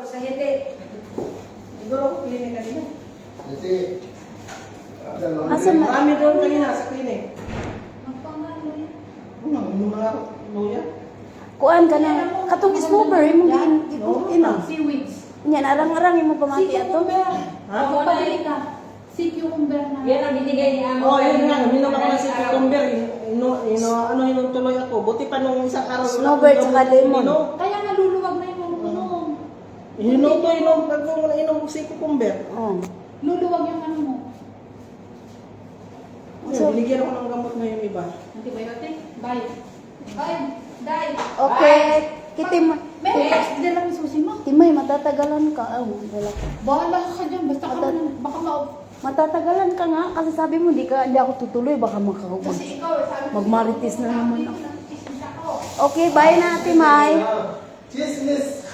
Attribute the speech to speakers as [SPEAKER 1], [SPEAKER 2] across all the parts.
[SPEAKER 1] sa hindi. Siguro ako klinik kanina.
[SPEAKER 2] Kasi,
[SPEAKER 3] Asa na?
[SPEAKER 1] Marami doon kanina sa klinik.
[SPEAKER 4] Magpangalo yan.
[SPEAKER 1] Yung mga luya.
[SPEAKER 3] Kuan ka na. Katong strawberry mo
[SPEAKER 4] Yan.
[SPEAKER 3] ina.
[SPEAKER 4] Seaweeds.
[SPEAKER 3] Yan, arang-arang yung pamati
[SPEAKER 4] Si
[SPEAKER 3] ato.
[SPEAKER 4] cucumber.
[SPEAKER 1] Ha?
[SPEAKER 4] Pagpadali ka. Si cucumber na.
[SPEAKER 1] Yan ang binigay ni Amo. Oh, yan nga. Minom ako na si cucumber. Ano yung tuloy ako. Buti pa nung isang araw.
[SPEAKER 3] Snowbird tsaka lemon.
[SPEAKER 4] Kaya nga luluwag na yung unom.
[SPEAKER 1] Inom ko na inom si cucumber.
[SPEAKER 3] Oh.
[SPEAKER 4] Luluwag yung ano mo.
[SPEAKER 1] So, binigyan ako ng gamot ngayon iba.
[SPEAKER 4] Antibiotic. Bye. Bye. Die.
[SPEAKER 3] Okay. Kitim.
[SPEAKER 4] May hindi lang yung susi mo.
[SPEAKER 3] Timay, matatagalan ka. Wala ka.
[SPEAKER 4] Bahala ka dyan. Basta ka naman. Baka
[SPEAKER 3] Matatagalan ka nga kasi sabi mo hindi ako tutuloy baka
[SPEAKER 4] kasi ikaw, sabi ko,
[SPEAKER 3] magmarites na naman ako.
[SPEAKER 4] nag-isip ako.
[SPEAKER 3] Okay, bye na Ate May.
[SPEAKER 2] chismis!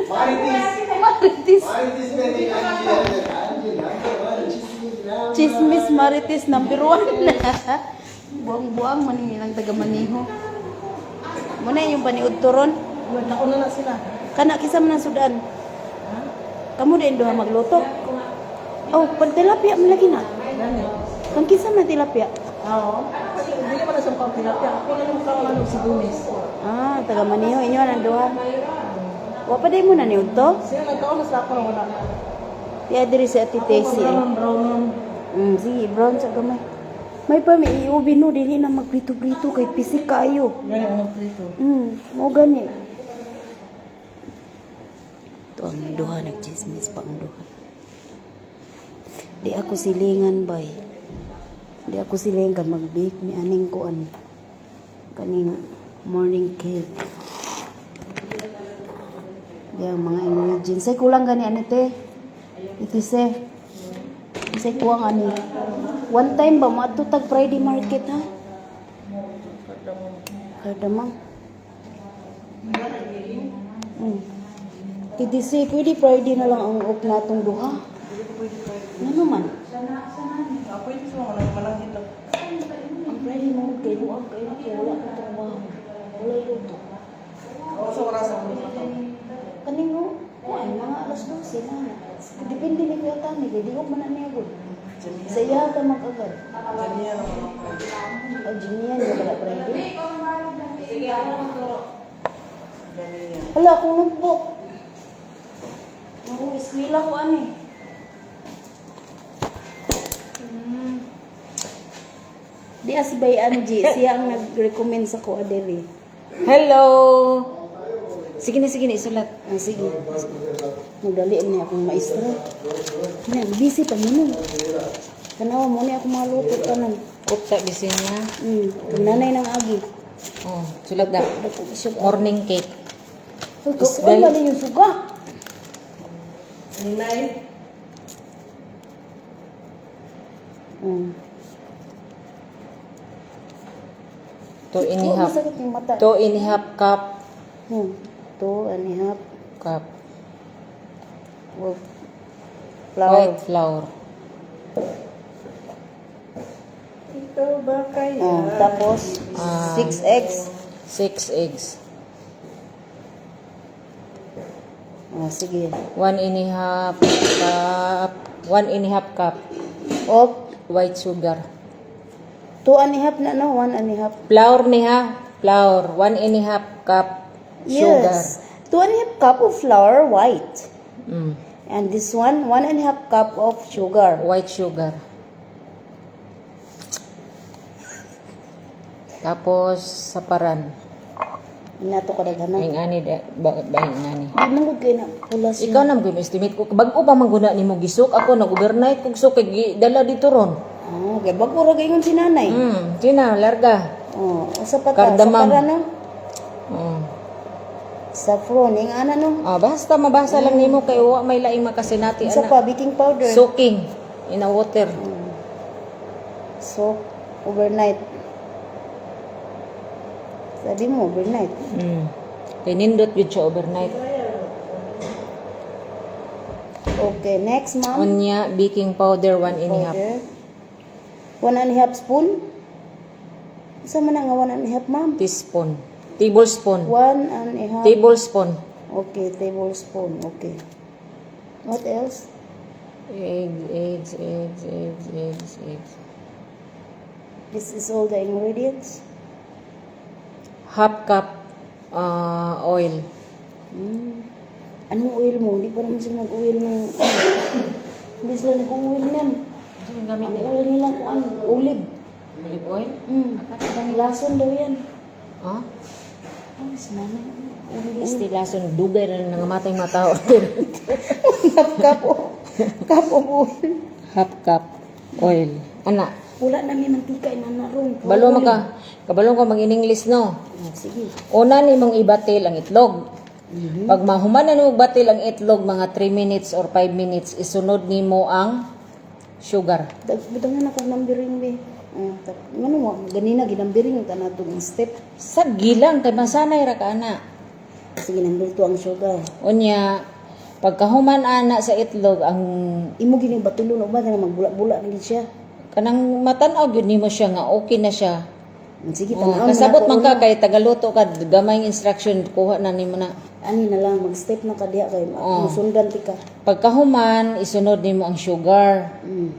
[SPEAKER 3] Marites.
[SPEAKER 2] Maritis na din, Angel, chismis na.
[SPEAKER 3] Chismis Marites number 1 na. Buang-buang manilang taga Maniho. Muna yung paniud turon.
[SPEAKER 1] Nauna na sila.
[SPEAKER 3] Kana kisam na sudan. Kamu din doha magluto. Oh, pantilapia mo lagi na.
[SPEAKER 1] Gani.
[SPEAKER 3] Kang kisam na tilapia.
[SPEAKER 1] Oo. Hindi ka pa na sa pagpilapya. Ako na yung kamalog si Gomez.
[SPEAKER 3] Ah, taga Maniho inyo na duha. Wa pa day mo na niud to?
[SPEAKER 1] Sila nagkaon na sa ako na wala.
[SPEAKER 3] Tiya diri sa Ate Tessie.
[SPEAKER 1] Brown.
[SPEAKER 3] Sige, brown sa gamay. May pa may iubi no dili na magprito-prito kay pisik kaayo.
[SPEAKER 1] Gani ang prito.
[SPEAKER 3] Mo gani. Ito ang duha nagchismis pa ang duha. Di ako silingan bay. Di ako silingan mag-bake ni aning kuan. Kaning morning cake. Yang mga ingredients. Say kulang gani anite. Itise. Say kuwang ani. One time ba matutag Friday market ha? Kadamang. Itise pwede Friday na lang ang off natong duha. Ano man?
[SPEAKER 1] Ako ito sa mga malangit lang.
[SPEAKER 3] Ang Friday mo kay duha kay ako wala ko trabaho. Wala luto.
[SPEAKER 1] Ako sa oras ako.
[SPEAKER 3] Kaning mo, kuan mga alas 12 na. Depende ni Kuya Tani, kay di ko man niya gud. Sa iya ka mag-agad.
[SPEAKER 1] Ganyan ang mga friend.
[SPEAKER 3] O Junian yung wala Friday.
[SPEAKER 1] Ganyan.
[SPEAKER 3] Wala akong notebook. Ang ismila ko ani. Di si Bay Angie, siya ang nag-recommend sa ko adiri. Hello. Sige na, isulat. Sige. Magdali niya akong maestra. Yan, busy pa mo. Kanawa mo niya akong maluto tanan.
[SPEAKER 5] Kupta bisin niya.
[SPEAKER 3] Nanay ng agi.
[SPEAKER 5] Oh, sulat na.
[SPEAKER 3] Morning.
[SPEAKER 5] Morning cake.
[SPEAKER 3] Kung ba yung suga?
[SPEAKER 1] Ninay.
[SPEAKER 5] Two and a half.
[SPEAKER 3] Masakit yung mata.
[SPEAKER 5] 2 and a half cup.
[SPEAKER 3] 2 and a half
[SPEAKER 5] Cup.
[SPEAKER 3] of flour.
[SPEAKER 5] White flour.
[SPEAKER 1] Ito ba kaya?
[SPEAKER 3] Tapos, 6 eggs.
[SPEAKER 5] 6 eggs.
[SPEAKER 3] Sige.
[SPEAKER 5] 1 and a half cup. 1 and a half cup.
[SPEAKER 3] Of
[SPEAKER 5] White sugar.
[SPEAKER 3] 2 and a half na, no? 1 and a half.
[SPEAKER 5] Flour niya. Flour. 1 and a half cup sugar.
[SPEAKER 3] Yes. 2 and a half cup of flour, white.
[SPEAKER 5] Mm.
[SPEAKER 3] And this one, 1 and a half cup of sugar.
[SPEAKER 5] White sugar. Tapos saparan.
[SPEAKER 3] Inato ka daghanan.
[SPEAKER 5] Ang ani ba ani.
[SPEAKER 3] Di man gud kay na pulas.
[SPEAKER 5] Ikaw nang estimate ko bago pa mangguna nimo gisuk ako nag-overnight kog suk kay dala dito ron.
[SPEAKER 3] Kay bago ra gayon si nanay.
[SPEAKER 5] Tina larga.
[SPEAKER 3] Asa pa ta?
[SPEAKER 5] Cardamom.
[SPEAKER 3] Sa no?
[SPEAKER 5] Mm.
[SPEAKER 3] Saffron, yung ana no?
[SPEAKER 5] Basta mabasa lang nimo kay wa may laing makasinati
[SPEAKER 3] Isa pa, baking powder.
[SPEAKER 5] soaking in a water.
[SPEAKER 3] So, overnight. Sabi mo, overnight.
[SPEAKER 5] Kay nindot gyud siya overnight.
[SPEAKER 3] Okay, next, ma'am.
[SPEAKER 5] Unya baking powder 1 and a half.
[SPEAKER 3] Powder. 1 and a half spoon. Isa man nga 1 and a half, ma'am.
[SPEAKER 5] Teaspoon. Tablespoon.
[SPEAKER 3] 1.5.
[SPEAKER 5] Tablespoon.
[SPEAKER 3] Okay, tablespoon. Okay. What else?
[SPEAKER 5] Eggs.
[SPEAKER 3] This is all the ingredients.
[SPEAKER 5] Half cup oil.
[SPEAKER 3] Anong oil mo? Hindi pa naman sila nag-oil ng... Hindi sila nag-oil niyan. Ang oil nila kung ano, olive.
[SPEAKER 5] Olive oil?
[SPEAKER 3] Lason daw yan.
[SPEAKER 5] Ah?
[SPEAKER 3] Ano si mama?
[SPEAKER 5] Este lason dugay na nangamatay mga tao.
[SPEAKER 3] Cup of oil.
[SPEAKER 5] Half cup oil. Ana,
[SPEAKER 3] Wala namin mantika inanarong.
[SPEAKER 5] kabalo ko mag-in-English no.
[SPEAKER 3] Sige.
[SPEAKER 5] Una ni mong ibatil ang itlog. Pag mahuman na nimo batil ang itlog mga 3 minutes or 5 minutes, isunod nimo ang sugar.
[SPEAKER 3] Butangan ako numbering be. Ano mo, ganina ginambiring ka na itong step.
[SPEAKER 5] Sagi lang kay masanay ra ka ana.
[SPEAKER 3] Sige, nandito ang sugar.
[SPEAKER 5] Unya pagkahuman ana sa itlog ang
[SPEAKER 3] Imo gini batulon o ba na magbula-bula na gid siya.
[SPEAKER 5] kanang matan-aw gyud nimo siya nga okay na siya.
[SPEAKER 3] Sige,
[SPEAKER 5] Oh,
[SPEAKER 3] tanaw
[SPEAKER 5] kasabot man ka kay tagaluto ka gamay instruction kuha na nimo na.
[SPEAKER 3] Ani na lang, mag-step na ka diha kay
[SPEAKER 5] Oh.
[SPEAKER 3] musundan ti ka.
[SPEAKER 5] Pagkahuman isunod nimo ang sugar.
[SPEAKER 3] Mm.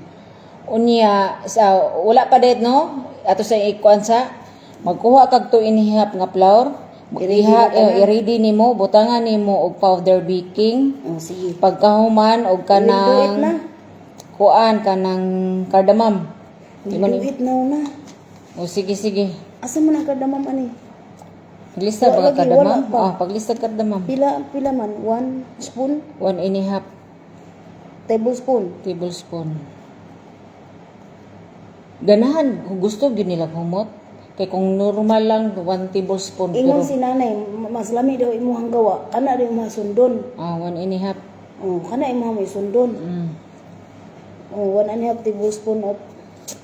[SPEAKER 5] Unya sa wala pa det no ato sa ikuan sa magkuha kag 2.5 nga flour. I-ready nimo butangan nimo og powder baking.
[SPEAKER 3] Oh, sige.
[SPEAKER 5] Pagkahuman og
[SPEAKER 3] We'll do it na.
[SPEAKER 5] kanang kuan kanang cardamom.
[SPEAKER 3] We'll do it now na.
[SPEAKER 5] O sige.
[SPEAKER 3] Asa man ang kardamom ani?
[SPEAKER 5] Paglista
[SPEAKER 3] Wala
[SPEAKER 5] ba
[SPEAKER 3] lagi,
[SPEAKER 5] cardamom?
[SPEAKER 3] wala pa.
[SPEAKER 5] Paglista cardamom.
[SPEAKER 3] Pila man? 1 spoon?
[SPEAKER 5] 1.5
[SPEAKER 3] Tablespoon?
[SPEAKER 5] tablespoon. Ganahan kung gusto gyud nila humot. Kay kung normal lang 1 tablespoon
[SPEAKER 3] Ingon
[SPEAKER 5] pero
[SPEAKER 3] si nanay, mas lami daw imuhang gawa. Kana daw imong sundon.
[SPEAKER 5] 1.5.
[SPEAKER 3] Oh, kana imong may sundon.
[SPEAKER 5] Mm.
[SPEAKER 3] Oh, 1.5 tablespoon of...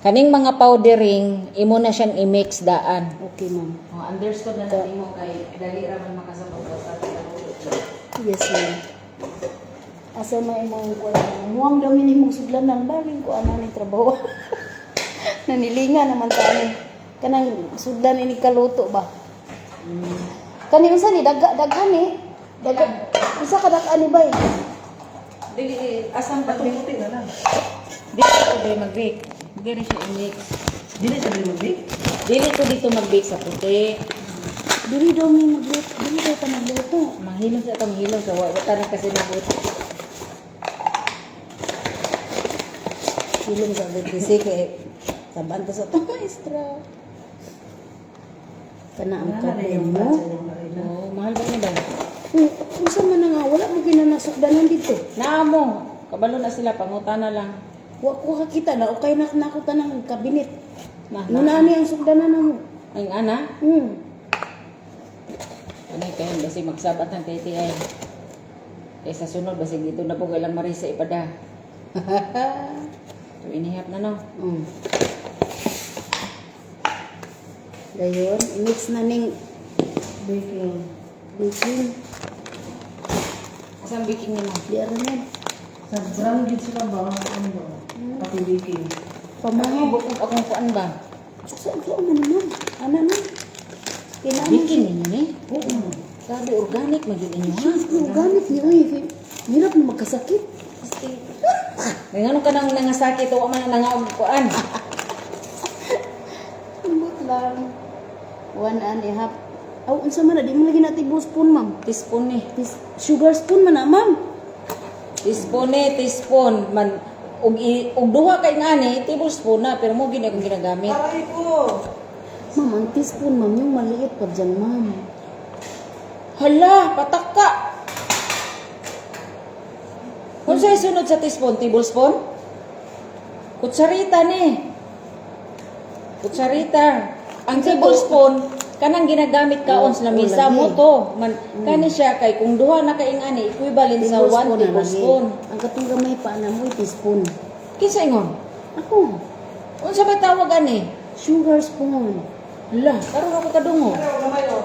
[SPEAKER 5] Kaning mga powdering imo na siyang i-mix daan.
[SPEAKER 3] Okay, ma'am.
[SPEAKER 5] Understood na natin mo kay dali ra man makasabot sa
[SPEAKER 3] Yes, ma'am. Asa may imong kuan? Muang daw minimong sudlanan. Bagay ko ana ni trabaho. Nanilinga naman ta ani. Kanang sudlan ini kaluto ba? Kani unsa ni daghan ni? Usa ka dak-ani bay?
[SPEAKER 5] Dili asam pa
[SPEAKER 1] Puti na lang.
[SPEAKER 5] Dili ko ba mag-bake. Dili siya i-mix.
[SPEAKER 1] Dili sa binubi.
[SPEAKER 5] Dili ko dito mag-bake sa puti.
[SPEAKER 3] Dili daw may magluto. Dili daw ta magluto.
[SPEAKER 5] Manghilom sa itong hilom sa wata na kasi nabot.
[SPEAKER 3] Hilom sa kasi kay taban ta sa to maestra. Kana ang kape mo.
[SPEAKER 5] Oh, mahal ba niya ba?
[SPEAKER 3] Unsa man na nga wala mo ginanasukdanan dito.
[SPEAKER 5] Naamo. Kabalo na sila, pangutana lang.
[SPEAKER 3] Wa ko kakita na okay na nako tanang kabinet.
[SPEAKER 5] Na.
[SPEAKER 3] Nunani ang sukdanan namo.
[SPEAKER 5] Ang ana, ano kayo, basi magsabat ng TTI. Kaysa sunod, basi dito na po kailang marisa ipada. So, inihap na no.
[SPEAKER 3] Dayon, mix na ning baking.
[SPEAKER 5] Asang baking niyo mo?
[SPEAKER 3] Di ara na.
[SPEAKER 1] Sa brown gid sila ba? Ano ba? Pati baking.
[SPEAKER 3] Pamahaw.
[SPEAKER 5] Bukod akong kuan ba?
[SPEAKER 3] Sa man naman. Ana na. Kailangan
[SPEAKER 5] Baking ninyo ni? Oo. Sabi, organic, magiging inyo ha?
[SPEAKER 3] organic ni uy. Hirap na magkasakit.
[SPEAKER 5] Ngano ka nang nangasakit o man nangaog kuan?
[SPEAKER 3] Ambot lang. 1.5. Aw, unsa man na di mo lagi na tablespoon, ma'am.
[SPEAKER 5] Teaspoon ni.
[SPEAKER 3] Sugar spoon man na, ma'am.
[SPEAKER 5] Teaspoon ni, teaspoon. Man, og duha kay ngani, tablespoon na, pero mo gini akong ginagamit.
[SPEAKER 1] Aray ko.
[SPEAKER 3] Ma'am, ang teaspoon, ma'am, yung maliit pa dyan, ma'am.
[SPEAKER 5] Hala, patak ka! Kung sa'yo sunod sa teaspoon, tablespoon? Kutsarita ni. Kutsarita. Ang tablespoon, kanang ginagamit kaon sa lamisa mo to. Man, kani siya kay kung duha na kaingani, equivalent sa 1
[SPEAKER 3] na
[SPEAKER 5] tablespoon.
[SPEAKER 3] lagi. Ang katong gamay pa na mo, teaspoon.
[SPEAKER 5] Kinsa ingon?
[SPEAKER 3] Ako,
[SPEAKER 5] Unsa ba tawag ani?
[SPEAKER 3] sugar spoon.
[SPEAKER 5] Hala, karon ako kadungo.
[SPEAKER 1] Ano gamay o?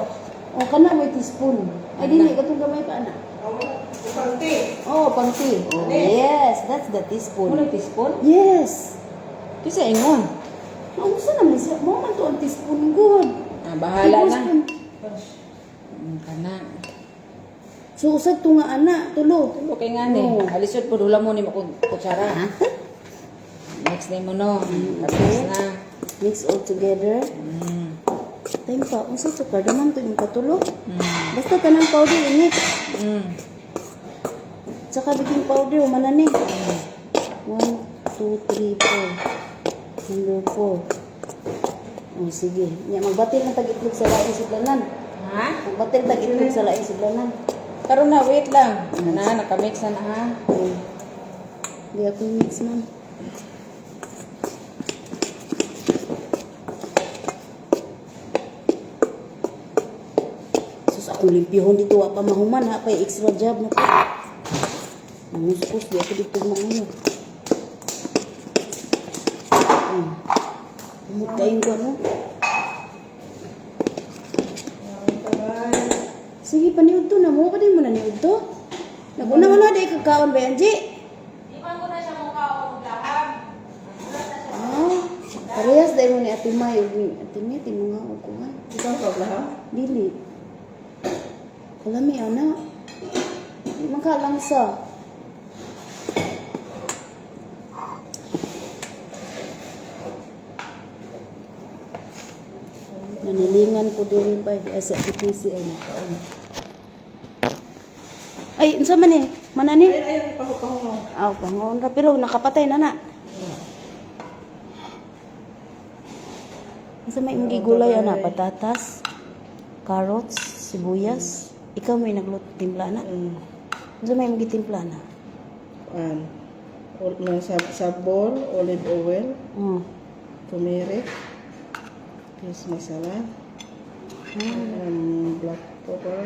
[SPEAKER 3] O, kana may teaspoon. Ay, dili, katong gamay pa na.
[SPEAKER 1] Panti.
[SPEAKER 3] Oh, pangti. Oh, yes, that's the teaspoon.
[SPEAKER 5] Muna teaspoon?
[SPEAKER 3] Yes.
[SPEAKER 5] Kinsa ingon?
[SPEAKER 3] Ang gusto naman siya, mo man to ang teaspoon good.
[SPEAKER 5] Ah, bahala na.
[SPEAKER 3] Tablespoon.
[SPEAKER 5] Kana.
[SPEAKER 3] So usab to nga ana, tulo.
[SPEAKER 5] Tulo kay nga ni.
[SPEAKER 3] Oo.
[SPEAKER 5] Alisod po dula mo ni mo kutsara. Next day mo no. Tapos na.
[SPEAKER 3] Mix all together. Time pa, unsa to cardamom to yung katulo? Basta kanang powder init. Tsaka baking powder, umana ni. 1, 2, 3, 4. Number 4. Oh, sige. Nya magbatil na tag-itlog sa laing sudlanan.
[SPEAKER 5] Ha?
[SPEAKER 3] Magbatil tag-itlog sa laing sudlanan.
[SPEAKER 5] Karon na wait lang. Na nakamix na ha.
[SPEAKER 3] Di ako mix man. Sus, akong limpihon dito. Wa pa mahuman ha. Pa'y extra job na to. Ang muskos. Di ako dito manguyo. Umut kayong ko ano. Sige, paniud to na mo. Pa din mo na niud to. Naguna-una di kakaon ba yan, Ji? Parehas dahil mo ni Ate May. Ate May, tinunga ko kuhan.
[SPEAKER 1] Ikaw ka lahat?
[SPEAKER 3] Dili. Kalami, ana. Di man kalangsa. Nanilingan ko din pa. Sa PPC ay nakaon. Ay, unsa man eh? Manani?
[SPEAKER 1] Ay, paho mo.
[SPEAKER 3] Aw, pangon ka. Pero nakapatay na na. Sa may imong gigulay ana, patatas, carrots, sibuyas. Ikaw may nagluto timpla na. Sa may imong gitimpla na.
[SPEAKER 1] Sabon, olive oil,
[SPEAKER 3] Mm.
[SPEAKER 1] turmeric, fish masala, black pepper.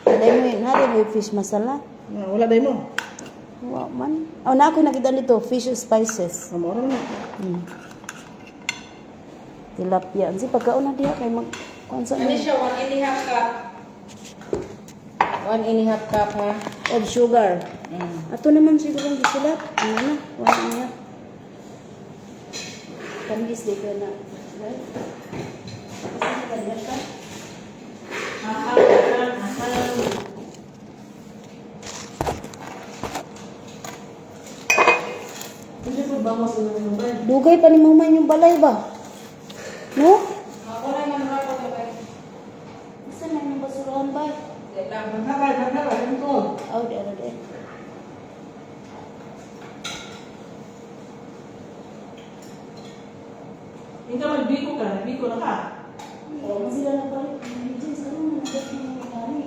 [SPEAKER 3] Dahil mo natin may fish masala.
[SPEAKER 1] Wala day mo.
[SPEAKER 3] Wa man. Oh, na ako nakita dito, fish spices.
[SPEAKER 1] Amo ra na.
[SPEAKER 3] Tilapia. Kasi pagkaon na diha kay mag konsa
[SPEAKER 5] Ano
[SPEAKER 3] na.
[SPEAKER 5] siya 1.5 cup. 1.5 cup ha.
[SPEAKER 3] Of sugar. Ato naman siguro ang gisulat. Ano na? Wala niya. Kamis dito na. Right? Kasi kanila ka.
[SPEAKER 1] Hindi po ba mo sa mga ba?
[SPEAKER 3] Dugay pa ni mama yung balay ba? No?
[SPEAKER 5] Ako na man ra ko ba.
[SPEAKER 3] Isa na yung basurahan ba?
[SPEAKER 1] Nagkara, ito.
[SPEAKER 3] Oh, di ano di.
[SPEAKER 1] Ikaw magbiko ka, nagbiko na ka.
[SPEAKER 3] Oh, sila na balik. Jeans, ano na nagdat mo yung gani?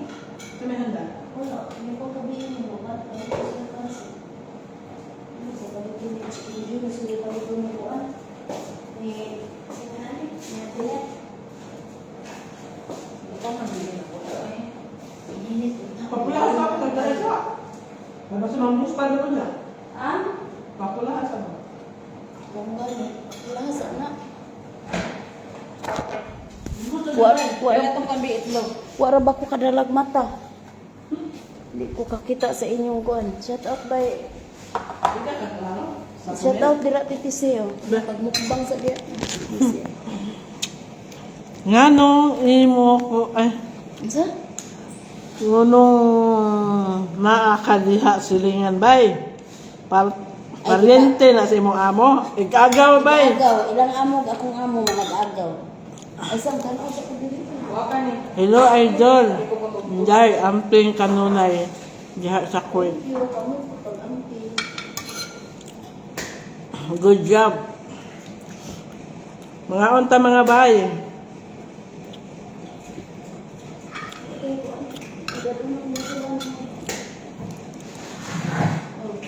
[SPEAKER 1] Kami handa.
[SPEAKER 3] Wala, hindi ko kabihin mo. Ba't ano ko sila kasi? Ano sa balik yung studio, nasulit ako doon na buwan. Ni, sino na ni? Ni Atilet.
[SPEAKER 5] Ikaw man din ako.
[SPEAKER 3] Init.
[SPEAKER 1] Papulahan sa ako, nagdala siya. Nabasa mga muspa naman niya.
[SPEAKER 3] Ah?
[SPEAKER 1] Papulahan sa ako.
[SPEAKER 3] Bonggal. Wala sana.
[SPEAKER 5] Wala tong kambi itlog.
[SPEAKER 3] Wara ba ko kadalag mata? Hindi ko kakita sa inyong kuan. Shout out by... Shout out dira titiseo. Pagmukbang sa dia.
[SPEAKER 1] Nga no, imo ko, ay,
[SPEAKER 3] Sa?
[SPEAKER 1] ngunong naakadiha silingan bay. Paryente na sa imong amo. Ikagaw bay.
[SPEAKER 3] Agaw. Ilang amog akong amo manag-agaw. Ay, saan ka na sa pagdili?
[SPEAKER 5] Wa ka ni.
[SPEAKER 1] Hello, idol. Jai, amping kanunay. Diha sa Kuwait.
[SPEAKER 3] Puro kami pag-ampi.
[SPEAKER 1] Good job. Mga unta mga bay.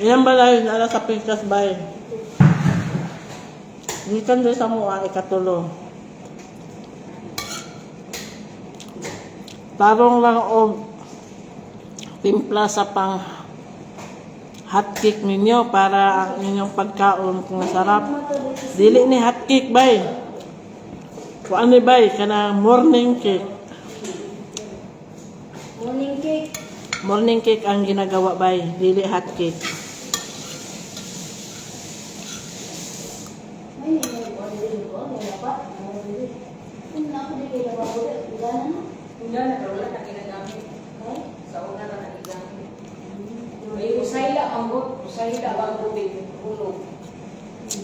[SPEAKER 1] Ilan ba dahil ala sa Pikas bay? Gikan din sa mga ikatulo. Tarong lang o timpla sa pang hotcake ninyo para ang inyong pagkaon kung masarap. Dili ni hotcake bay. Kung ano bay, kana morning cake.
[SPEAKER 3] Morning cake.
[SPEAKER 1] Morning cake ang ginagawa bay, dili hotcake.
[SPEAKER 3] May nilagay ko. May dapat. Kung na ako dili lababo. Wala na.
[SPEAKER 5] Wala na wala ka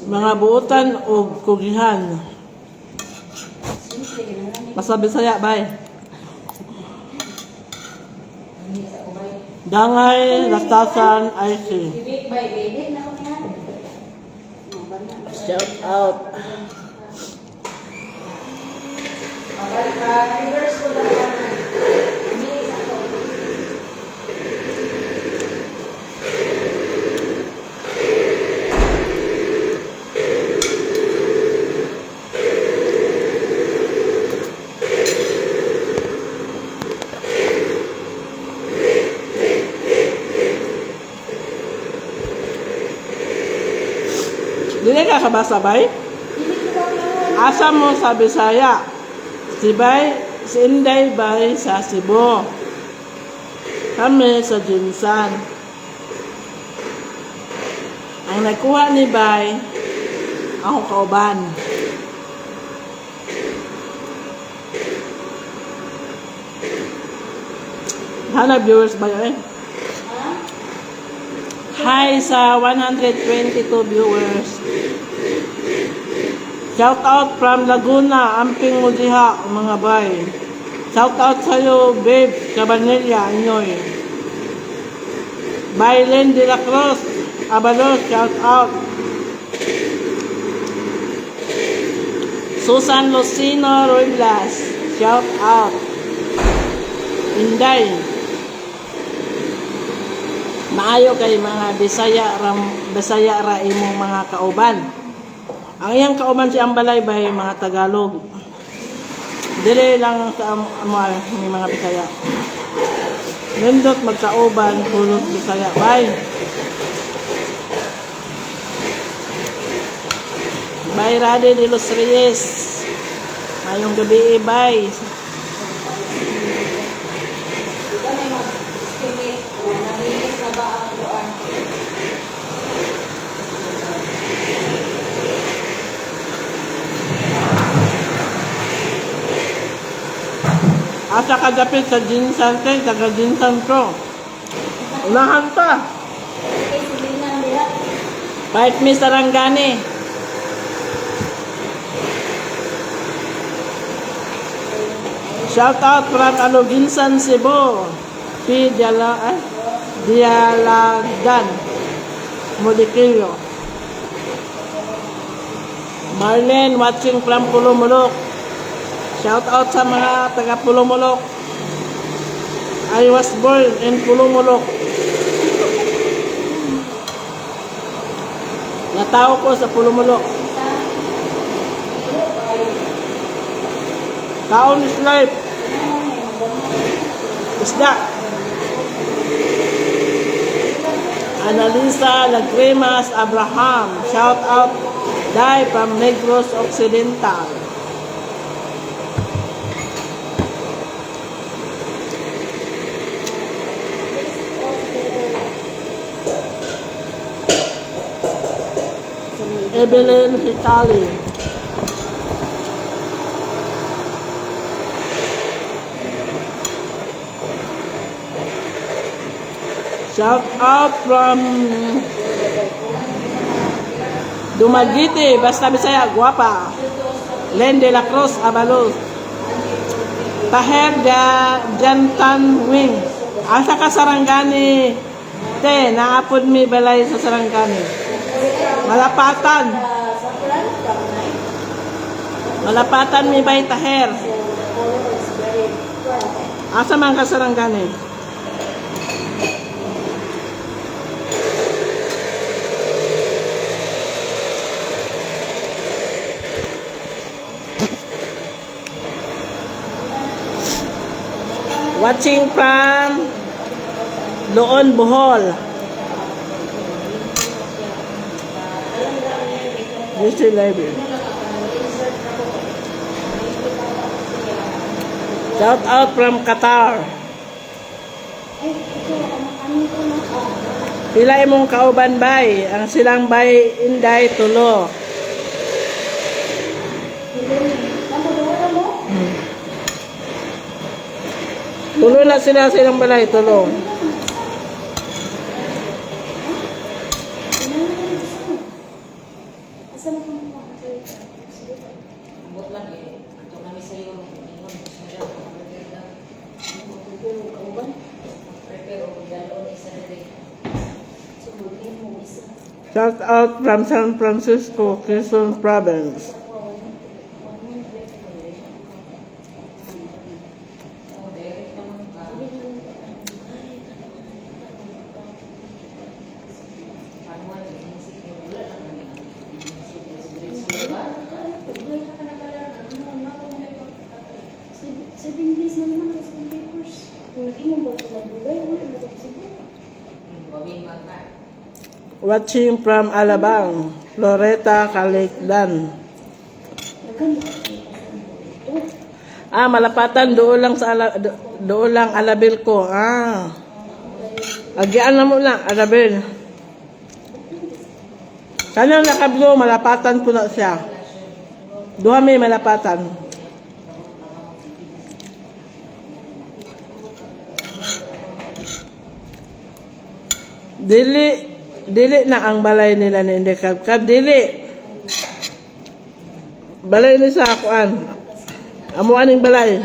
[SPEAKER 1] Mga buutan o kugihan. Basta Bisaya, bay. Dangay, lastasan, IC. Shout out. Dili ka kabasa, bay? Asa mo sa Bisaya? Si bay, si Inday bay sa Cebu. Kami sa Jinsan. Ang nakuha ni bay, ako kauban. Hana viewers ba yun? Hi sa 122 viewers. Shout out from Laguna, Amping mo diha, mga bay. Shout out sa'yo, babe, Cabanilla, Anyoy. Bailen de la Cruz, Abalos, shout out. Susan Lucino Ruiblas, shout out. Inday. Maayo kay mga Bisaya ra imong mga kauban. Ang iyang kauban si Ambalay bay mga Tagalog. Dili lang sa mga Bisaya. Nindot magkauban pulot Bisaya bay. Bay Rade de los Reyes. Mayong gabi bay. Asa kadapit sa Jinsan kay taga Jinsan Pro. Unahan ta. Bait mi Sarangani. Shout out from Jinsan Cebu. Dialagan. Modikilyo. Marlene watching from Pulumulok. Shout out sa mga taga Pulumulok. I was born in Pulumulok. Natao ko sa Pulumulok. Kaon is life. Isda. Analisa Lagrimas Abraham. Shout out Dai from Negros Occidental. Evelyn Hitali. Shout out from Dumaguete, basta Bisaya, guapa. Len de la Cruz, Abalos. Taher Jantan Wing. Asa ka Sarangani? Te, naapod mi balay sa Sarangani. Malapatan. Malapatan mi bay Taher. Asa man ka Sarangani? Watching from Loon, Bohol. This is live. Shout out from Qatar. Pila imong kauban bay? Ang silang bay Inday Tulo. Tulo na sila silang balay, tulo. Shout out from San Francisco, Quezon Province. Watching from Alabang, Loretta Calicdan. Malapatan doon lang sa doon lang Alabil ko. Agyaan na mo lang Alabil. Kanang nakablo malapatan ko na siya. Duha may malapatan. Dili na ang balay nila ni Indekab. Dili. Balay ni sa akuan. Amuan ning balay.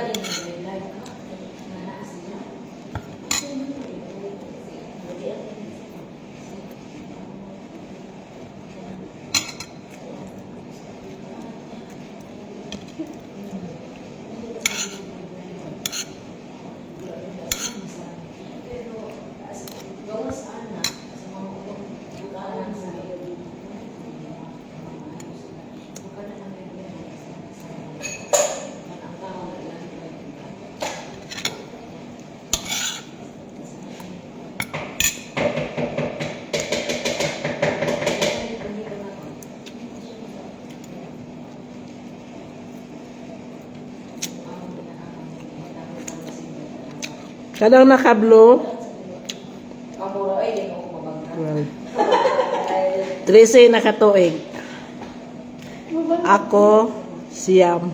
[SPEAKER 1] Kadang nakablo.
[SPEAKER 5] Kamuro ay din ako mabangka.
[SPEAKER 1] 13 nakatuig. Ako, siyam.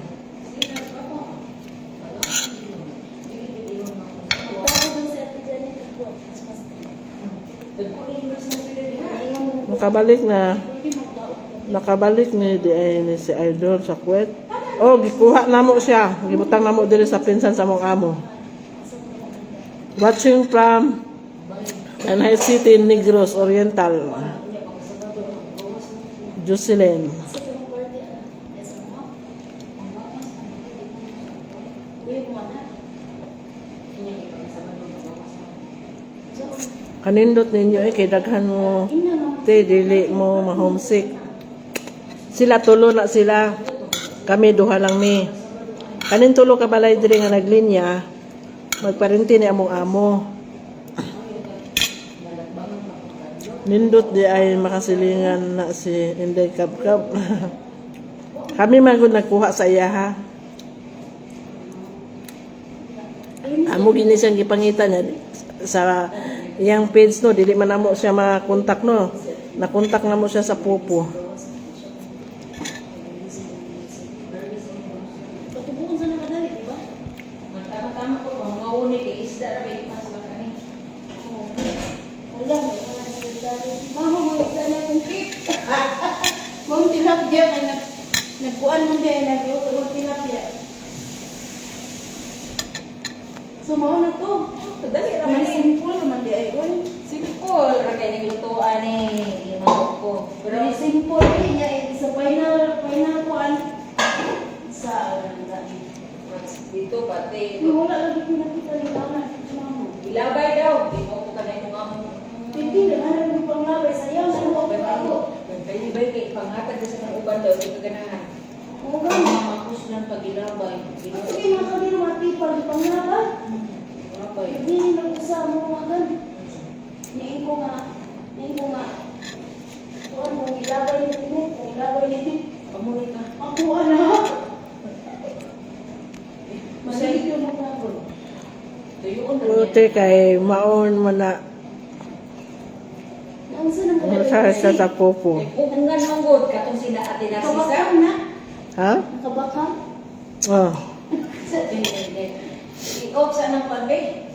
[SPEAKER 1] Nakabalik ni si Idol sa Kuwait. Gikuha namo siya. Gibutang namo diri sa pinsan sa mong amo. Watching from Anay City, Negros Oriental. Jocelyn. Kanindot ninyo kay daghan mo dili mo ma-homesick. Sila tulo na sila. Kami duha lang mi. Kanin tulo ka balay diri nga naglinya. Magparinti ni among amo. Nindot di ay makasilingan na si Inday Kabkab. Kami magud nagkuha sa iya ha. Amo gini siyang gipangita niya sa iyang page no, dili man namo siya makontak no. Nakontak namo siya sa Popo.
[SPEAKER 5] Tama ko mga uni kay isda ra bay mas ba kani.
[SPEAKER 4] Mama mo isa na yung cake. Mong tilapia ay nagkuan mo din nag-uot tilapia. So mao na to.
[SPEAKER 5] Dali ra man
[SPEAKER 4] May simple naman di ay kon.
[SPEAKER 5] simple ra kay naglutoan ni imong ko.
[SPEAKER 4] Pero
[SPEAKER 5] Pero
[SPEAKER 4] simple niya sa final kuan sa
[SPEAKER 5] dito pati
[SPEAKER 4] wala lagi pinakita ni mama.
[SPEAKER 5] ilabay daw di mo ko kanay mo amo.
[SPEAKER 4] Hindi naman ang panglabay sayang sa mo ako.
[SPEAKER 5] Kay ibay kay panghatag sa mga uban daw dito ganahan.
[SPEAKER 4] Oo gani.
[SPEAKER 5] Makus lang pag ilabay.
[SPEAKER 4] Sige mga kanino mati pag panglabay.
[SPEAKER 5] Ilabay.
[SPEAKER 4] Hindi lang sa mo magan. Niin ko nga. Kuan mo ilabay ni mo, ilabay ni
[SPEAKER 5] Amo ni ka.
[SPEAKER 4] ako ana. Masaya yung mga ko.
[SPEAKER 5] Tuyoon na
[SPEAKER 1] Buti kay maon mo na
[SPEAKER 4] Ang sanang
[SPEAKER 1] sa Popo.
[SPEAKER 5] Pupungan manggod katong sila ate na sisa.
[SPEAKER 4] Kabakam na.
[SPEAKER 1] Ha?
[SPEAKER 4] Nakabakam.
[SPEAKER 5] I-off sa nang pagbe.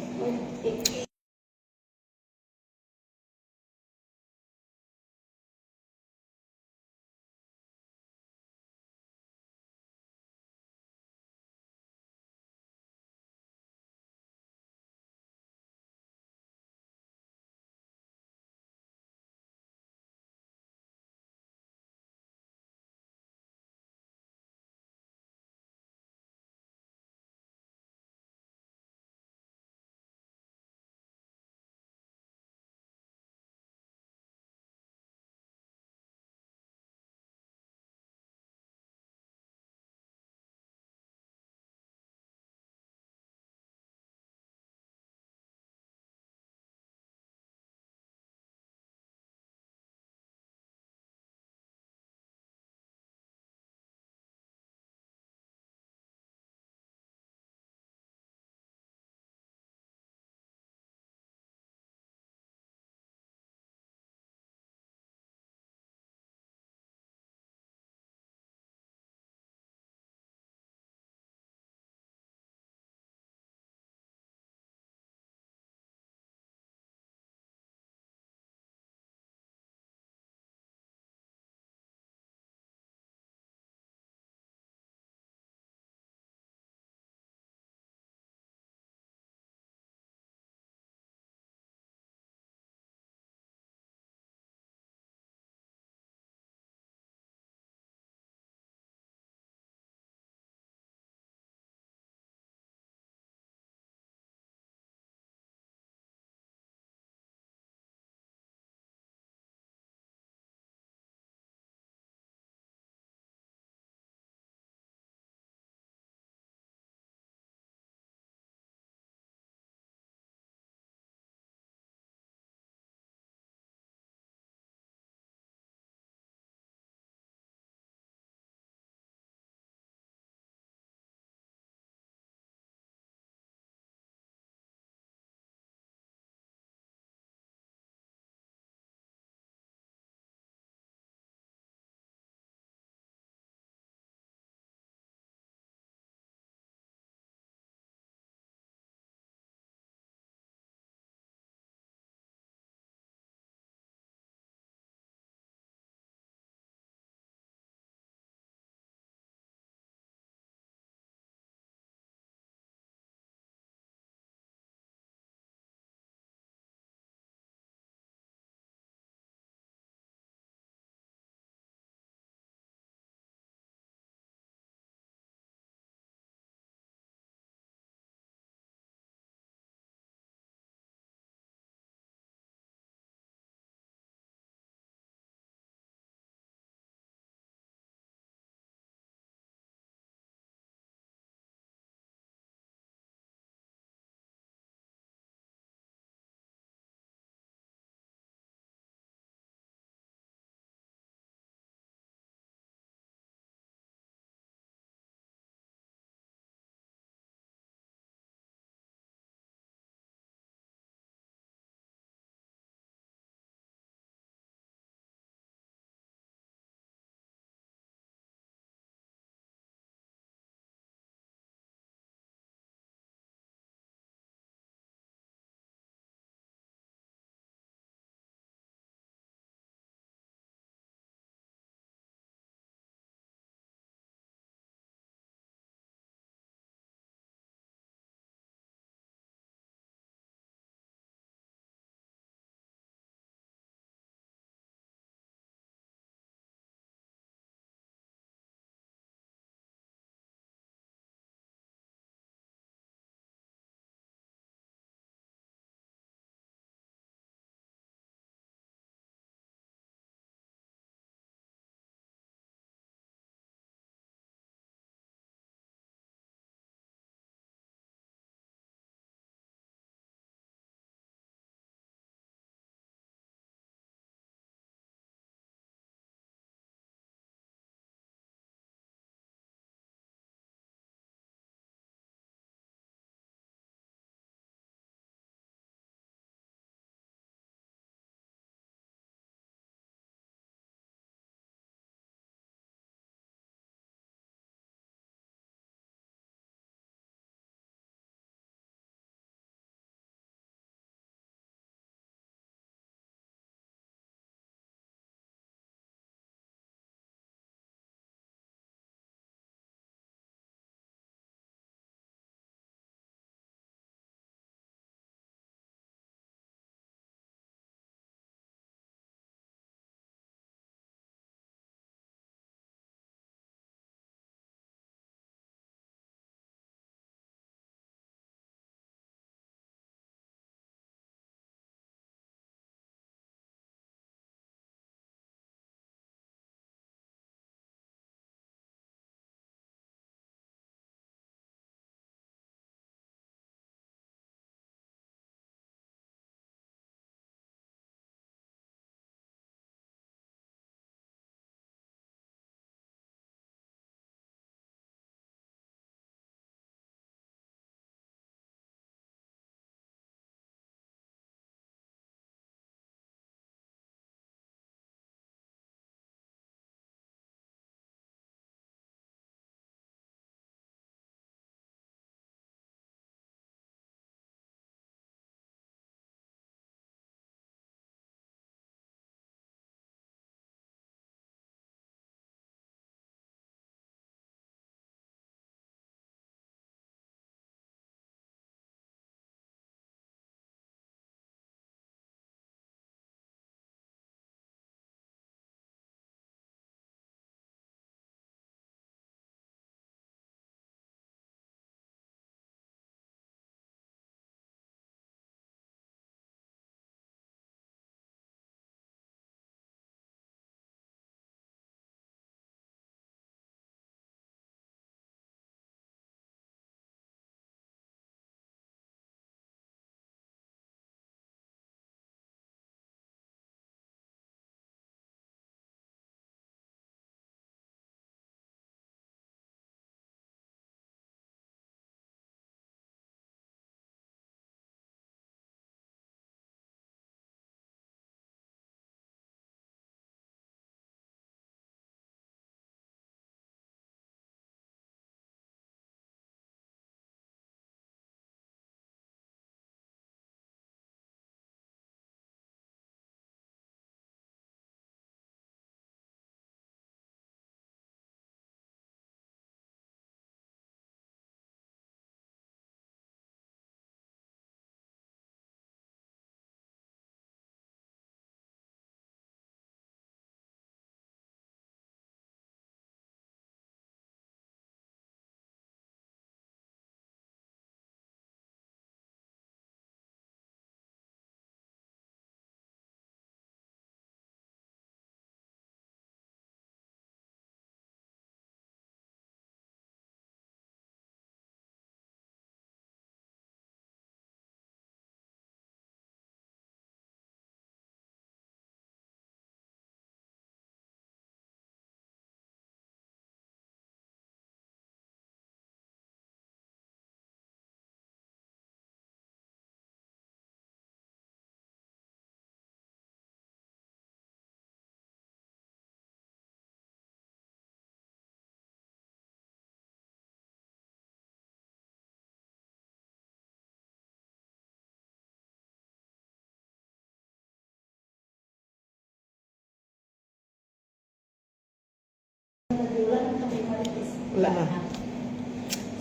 [SPEAKER 1] Wala na.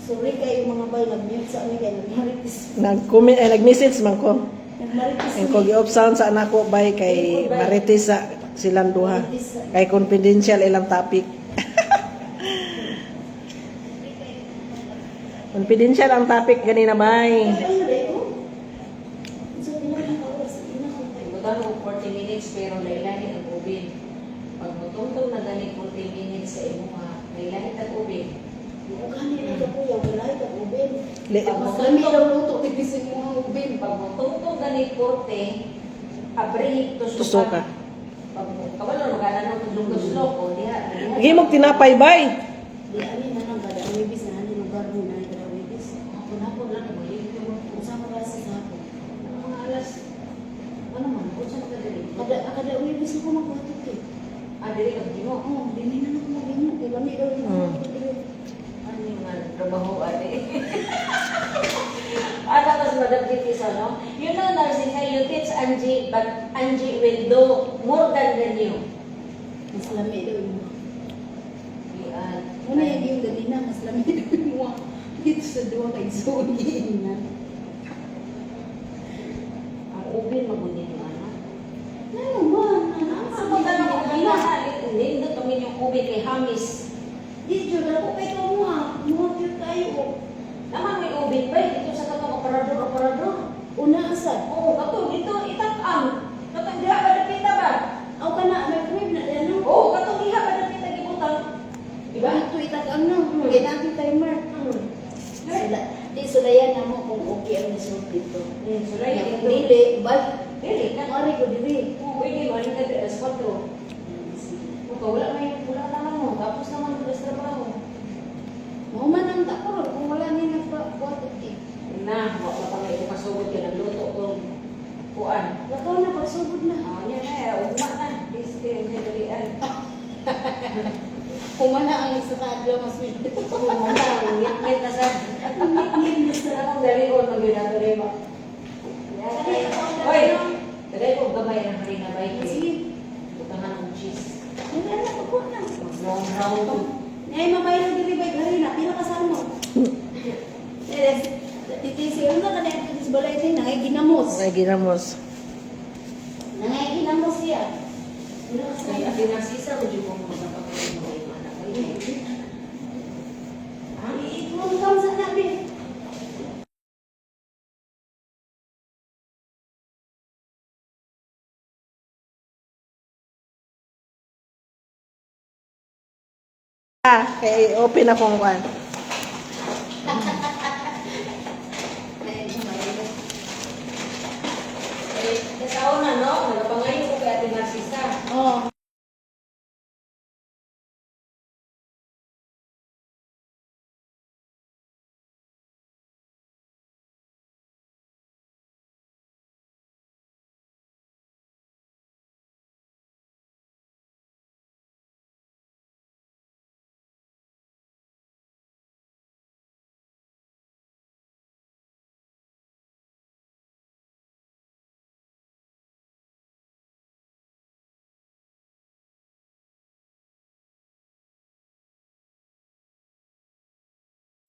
[SPEAKER 4] Sorry kayo mga bay, nag-mute sa amin kaya nag-maritis.
[SPEAKER 1] Nag-message man ko.
[SPEAKER 4] Nag-maritis
[SPEAKER 1] Ang ko gi-opsan sa anak ko bay kay marites sa silang duha. Kay confidential ilang topic. Confidential ang topic ganina bay.
[SPEAKER 5] Ibutan mo 40 minutes pero lailani ang ubin. Pag mutungtong na gani 40 minutes sa imo nga, lailani ang ubin.
[SPEAKER 4] Mas lami daw luto, tipisin mo ang ubin.
[SPEAKER 5] Pag mutungtong gani 40, abrihik to
[SPEAKER 1] Tuso
[SPEAKER 5] suka.
[SPEAKER 1] ka.
[SPEAKER 5] Pag kabalo magana nang tudlog-tuslog o diha.
[SPEAKER 1] Gi mo tinapay bay.
[SPEAKER 4] Di ani na lang kada wibis na ani lugar mo na kada wibis.
[SPEAKER 5] Hapon-hapon lang nabalik ko.
[SPEAKER 4] Usama ka sa hapon.
[SPEAKER 5] Mga alas ano man, unsa man kadali?
[SPEAKER 4] Kada wibis ako magbuhatot eh.
[SPEAKER 5] Dili ka gimo.
[SPEAKER 4] Oo, dili na ako magino. Kaya lami daw yung
[SPEAKER 5] Ano yung trabaho ate? At tapos Madam Kitty sa no? You know nursing, you teach Angie, but Angie will do more than you.
[SPEAKER 4] mas lami daw yung
[SPEAKER 5] Yan.
[SPEAKER 4] Muna yung ganina, mas lami daw yung mga dito sa duwa kay Zoe na.
[SPEAKER 5] Ang ubin mabuti yung anak.
[SPEAKER 4] Ano man?
[SPEAKER 5] Ang maganda ng ganina, hindi doon kami yung ubin kay Hamis.
[SPEAKER 4] Dito, dala ko kay ito mga. Mga cute tayo.
[SPEAKER 5] Naman may ubin ba? Dito sa katong aparador.
[SPEAKER 4] Una asad.
[SPEAKER 5] Oo, kato dito itakam. Katong diha ba napita ba?
[SPEAKER 4] Aw ka na, may crib na yan.
[SPEAKER 5] Oo, katong diha ba napita gibutang.
[SPEAKER 4] Diba? Ito itatang na. Kaya natin timer. Di sulayan na mo kung okay ang result dito.
[SPEAKER 5] Sulay,
[SPEAKER 4] Kaya
[SPEAKER 5] ito.
[SPEAKER 4] kung dili, bal.
[SPEAKER 5] Dili ka.
[SPEAKER 4] Mari ko dili.
[SPEAKER 5] Pwede mo, alin ka di alas 4. Wala naman mo. Tapos naman ang trabaho.
[SPEAKER 4] Mo man ang takor kung wala ni nagpabuhat eh.
[SPEAKER 5] Na, wala pa kayo pasugod ka ng luto kung kuan.
[SPEAKER 4] Lakaw na pagsugod na.
[SPEAKER 5] Yan na, ugma na. This thing, dalian.
[SPEAKER 4] Kumana ang isa ka adlaw mas may.
[SPEAKER 5] Ngit na sa. Anong dalion, mag-yun na mo. Hoy! Dali ko gabay ng harina bay.
[SPEAKER 4] Sige.
[SPEAKER 5] Butangan ng cheese.
[SPEAKER 4] Yan na ako na.
[SPEAKER 5] Long round to.
[SPEAKER 4] Nay mabaylo diri bay gari na pila ka sa mo. Yes. Titisi ano na kanay sa balay din nangay ginamos.
[SPEAKER 1] Ay ginamos.
[SPEAKER 4] Nangay ginamos siya. Pila ka sa
[SPEAKER 5] Kaya pinasisa ko yung mga sa pagkain mo yung anak ko.
[SPEAKER 4] Ikon kam sa nabi.
[SPEAKER 1] Kay open akong kwan.
[SPEAKER 5] Kasao na, no? Nagapangayon ko kay Ate Narcisa.
[SPEAKER 4] Oh.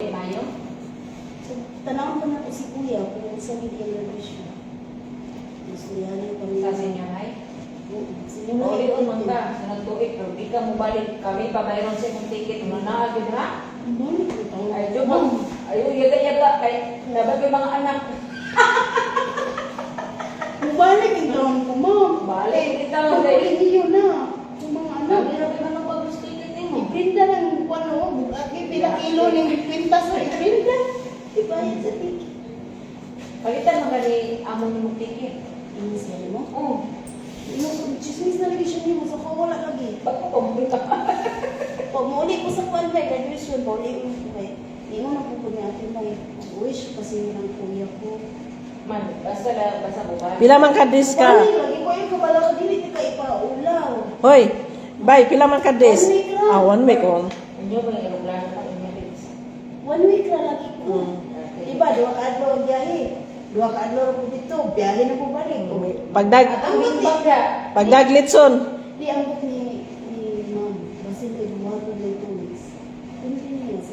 [SPEAKER 5] Mayo?
[SPEAKER 4] So, tanawin ko na po si Kuya kung sa video na siya. Gusto niya kami.
[SPEAKER 5] Sa senior high?
[SPEAKER 4] Senior
[SPEAKER 5] O,
[SPEAKER 4] high.
[SPEAKER 5] ito man ka. Sa nagtuig, pero di ka mo balik. Kami pa mayroon sa imong ticket. Mga naagin ha?
[SPEAKER 4] Balik ko tayo.
[SPEAKER 5] Ay, Jumong. Ayun, yaga-yaga. Kay, nabag yung mga anak.
[SPEAKER 4] Balik ang taon ko, ma'am.
[SPEAKER 5] Balik, hindi tama
[SPEAKER 4] Ang
[SPEAKER 5] dahil.
[SPEAKER 4] galing niyo na. Yung mga anak.
[SPEAKER 5] Kami na ba nang pag-gusto ticket mo?
[SPEAKER 4] Ipinda lang kung ano, bugaki pila kilo ng pintas na ipinda. Ibayad sa ticket.
[SPEAKER 5] Palitan mo gani amo ni mong ticket.
[SPEAKER 4] Ano sa'yo mo?
[SPEAKER 5] Oo.
[SPEAKER 4] Chismis na lagi siya niyo, so kawala lagi.
[SPEAKER 5] Ba't ko pabulita ka?
[SPEAKER 4] Pag mauli ko sa kwanbay, graduation, pauli ko may. Hindi mo na po po niya atin may wish kasi ng kuya ko.
[SPEAKER 5] Man, basta mo ba?
[SPEAKER 1] Pila man ka dis ka?
[SPEAKER 4] Lagi ko yung kabala ko, dili ka ipaulaw.
[SPEAKER 1] Hoy, bay pila man ka dis? 1 week on.
[SPEAKER 5] Hindi ba yung aeroplano na Emirates?
[SPEAKER 4] 1 week na lagi ko. Diba, 2 ka adlaw ang biyahe. 2 ka adlaw ko dito, biyahe na po balik.
[SPEAKER 1] Pagdaglitson.
[SPEAKER 4] Di ang book ni Ma'am, basin ko yung 1 2 weeks. Continuous.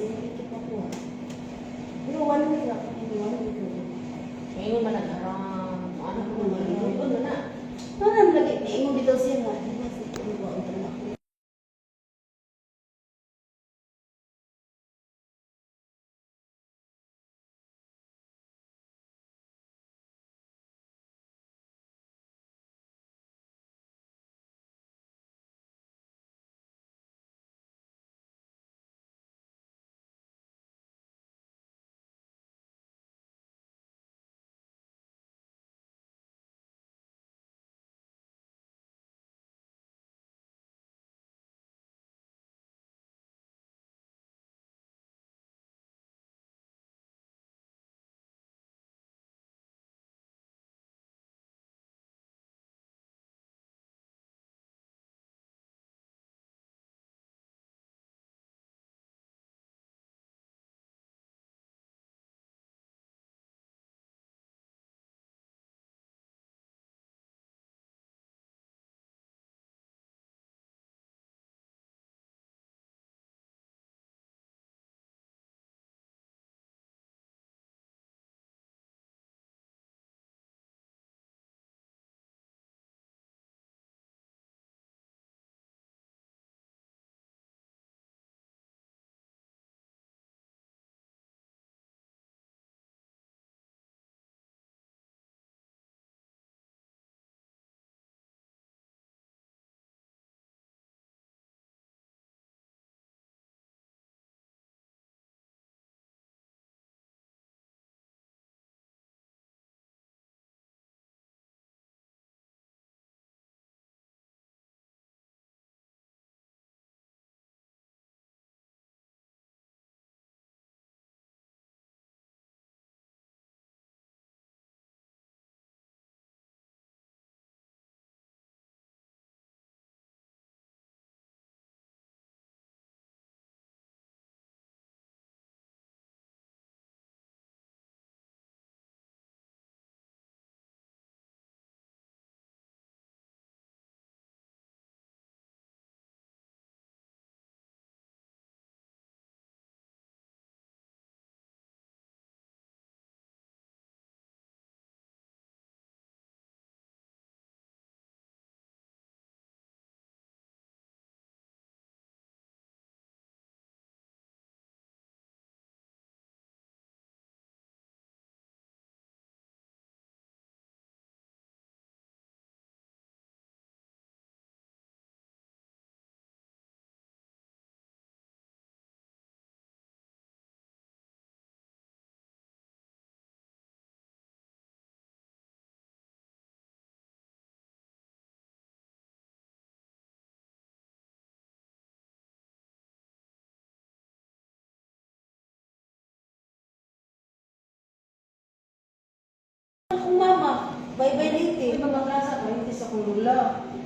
[SPEAKER 4] Bye-bye
[SPEAKER 5] May
[SPEAKER 4] lady.
[SPEAKER 5] mga klasa, hindi sa kulula.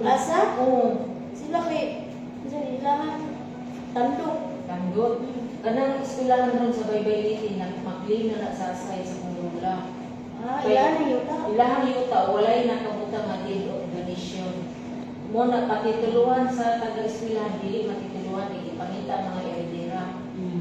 [SPEAKER 4] Asa?
[SPEAKER 5] Oo.
[SPEAKER 4] Sila kay... Sa nilahan. Tandok.
[SPEAKER 5] Tandot. Kanang eskwelahan ron sa Baybayliti na maklin na sa asay sa kulula.
[SPEAKER 4] Ilan na yun ta?
[SPEAKER 5] Ilahan yuta, walay nakabutang nga deed of donation. Muna patituluan sa taga-eskwelahan, dili matituluan, ipangita mga eredera.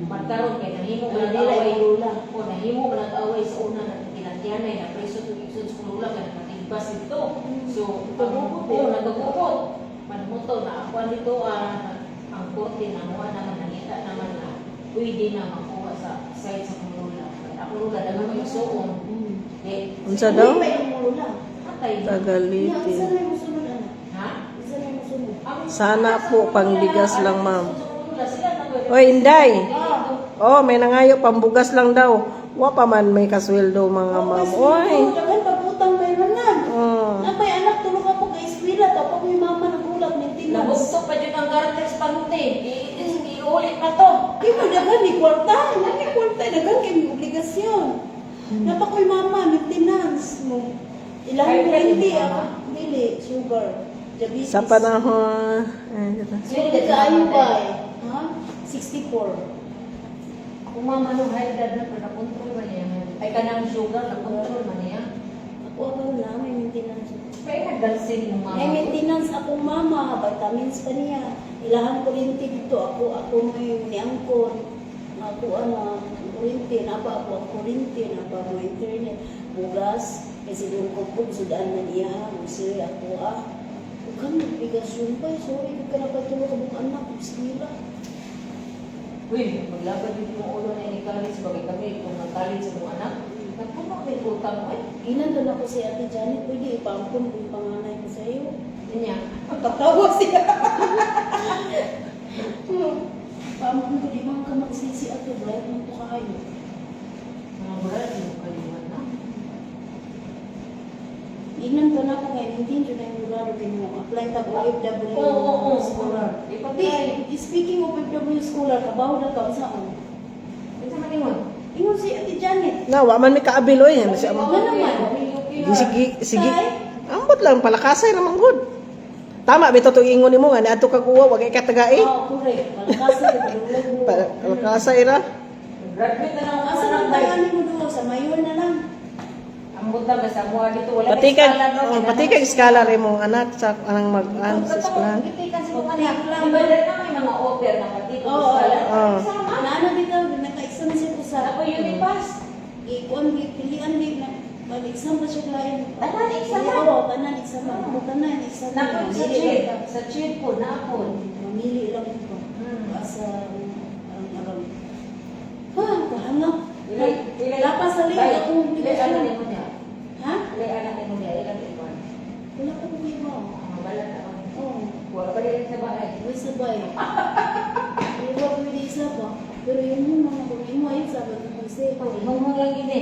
[SPEAKER 5] Magkaroon kay nahimo ba
[SPEAKER 4] Eredera,
[SPEAKER 5] nag-away
[SPEAKER 4] ilula.
[SPEAKER 5] o nahimo ba nag-away sa una na kinatiyanay na preso to isod sa kulula ka nakatibas dito. So, nagugupot. Manmuto na ako nito ang korte na mga naman nakita naman na pwede na makuha sa side sa kulula. Ako lula, dagang may suon.
[SPEAKER 1] Unsa daw?
[SPEAKER 4] Hindi pa yung mula.
[SPEAKER 5] Atay.
[SPEAKER 1] Tagaliti.
[SPEAKER 4] Isa na yung sunod, anak.
[SPEAKER 5] Ha?
[SPEAKER 4] Isa na yung sunod.
[SPEAKER 1] Sana po pangbigas lang, ma'am.
[SPEAKER 5] Sila na pwede.
[SPEAKER 1] Oy, Inday.
[SPEAKER 4] Ah.
[SPEAKER 1] Oh, may nangayo pambugas lang daw. Wa pa man may kasweldo mga ma'am. Oy.
[SPEAKER 4] Dagan pagutang kay Ranan.
[SPEAKER 1] Oh.
[SPEAKER 4] Napay anak, tulog ako kay eskwela. Tapos may mama nagulak, maintenance.
[SPEAKER 5] Nabugtok pa dyan ang gartex panute. Iulit na to.
[SPEAKER 4] Di mo dagan ni kwarta. Nani kwarta, dagan kay may obligasyon. Napakoy mama, maintenance mo. Ilang
[SPEAKER 5] Ay,
[SPEAKER 4] mo
[SPEAKER 5] pwede
[SPEAKER 4] hindi
[SPEAKER 5] ba?
[SPEAKER 4] ah. Dili, sugar. Diabetes.
[SPEAKER 1] Sa panahon. Ay, ito.
[SPEAKER 4] Swerte ka ayo ba eh? Ha? 64.
[SPEAKER 5] Kung mama nung high blood na, nakontrol ba niya? Ay kanang sugar, nakontrol ba niya?
[SPEAKER 4] Ako ako na, may maintenance.
[SPEAKER 5] Kaya nagdansin yung mama.
[SPEAKER 4] May maintenance akong mama, vitamins pa niya. Ilahan kuryente dito, ako may niangkon. Ako kuryente, napa ako ang kuryente, napa ako ang internet. Bugas, kasi yung kupog, sudaan na niya, kasi ako Huwag kang nagbigasyon pa, sorry, huwag ka na patulog ka mong anak, bisira.
[SPEAKER 5] Uy, maglabad din yung ulo na ini-college, bagay kami, kung nag-college sa mga anak, nagpuno may utang mo eh.
[SPEAKER 4] Inan ako si Ate Janet, pwede ipampun kung panganay ko sa iyo.
[SPEAKER 5] Niya.
[SPEAKER 4] Tatawa siya. Pampun ko, di man ka magsisi at bright mo to kayo.
[SPEAKER 5] Mga brad, yung kaliwan na.
[SPEAKER 4] Inan ka na ako ngayon, hindi nyo na yung lugar mo. Apply tag OFW
[SPEAKER 5] Oo.
[SPEAKER 4] scholar.
[SPEAKER 5] Ipag-try.
[SPEAKER 4] Speaking of OFW scholar, kabaw na ka saan?
[SPEAKER 5] Ito matingon.
[SPEAKER 4] Ingon si Ate Janet.
[SPEAKER 1] Na, wa man may kaabil oy. Siya
[SPEAKER 4] Wala naman.
[SPEAKER 1] sige, sige. Ambot lang palakasay naman good. Tama bitaw to ingon nimo nga adto kag uwa wag ka tagai.
[SPEAKER 4] Oo, correct. Malakasay, malulog mo.
[SPEAKER 1] Palakasay ra.
[SPEAKER 5] Graduate na lang ako
[SPEAKER 4] Asa
[SPEAKER 5] sa
[SPEAKER 4] nang
[SPEAKER 5] bay.
[SPEAKER 4] tagaan mo doon? Sa mayor na lang.
[SPEAKER 5] Ang buta ba sa mga dito, wala
[SPEAKER 1] Pati kag
[SPEAKER 5] eskwela, no?
[SPEAKER 1] pati kag skala re mong anak sa anang mag-an sa eskwelahan.
[SPEAKER 5] Ipitikan sa mga anak. Iba rin na may mga offer na pati ko
[SPEAKER 4] Oo.
[SPEAKER 5] sa
[SPEAKER 1] Oo.
[SPEAKER 5] Sama.
[SPEAKER 4] Naano dito, naka-exam siya ko sa...
[SPEAKER 5] Ako Unipass.
[SPEAKER 4] Ikuan, pilihan din na... Bag-exam pa siya klayan.
[SPEAKER 5] Tanan exam na.
[SPEAKER 4] Oo, tanan exam na. Tanan exam na.
[SPEAKER 5] Napon sa
[SPEAKER 4] Mamili
[SPEAKER 5] chip.
[SPEAKER 4] lang.
[SPEAKER 5] Sa chip po, napon.
[SPEAKER 4] Mamili lang ito. Asa... Aram. Ha, kahanap. Lapas sa liit ako.
[SPEAKER 5] Ilay anak ni mo niya.
[SPEAKER 4] Ha?
[SPEAKER 5] Ilay anak ni mo niya. Ilan ito.
[SPEAKER 4] Wala ko kung iba.
[SPEAKER 5] Mabalat ako.
[SPEAKER 4] Oo.
[SPEAKER 5] Wala pa rin sa bahay.
[SPEAKER 4] May sabay. Iba pwede isa pa. Pero yung muna ko, yung mga isa ba? Kasi,
[SPEAKER 5] Hungong lang ini.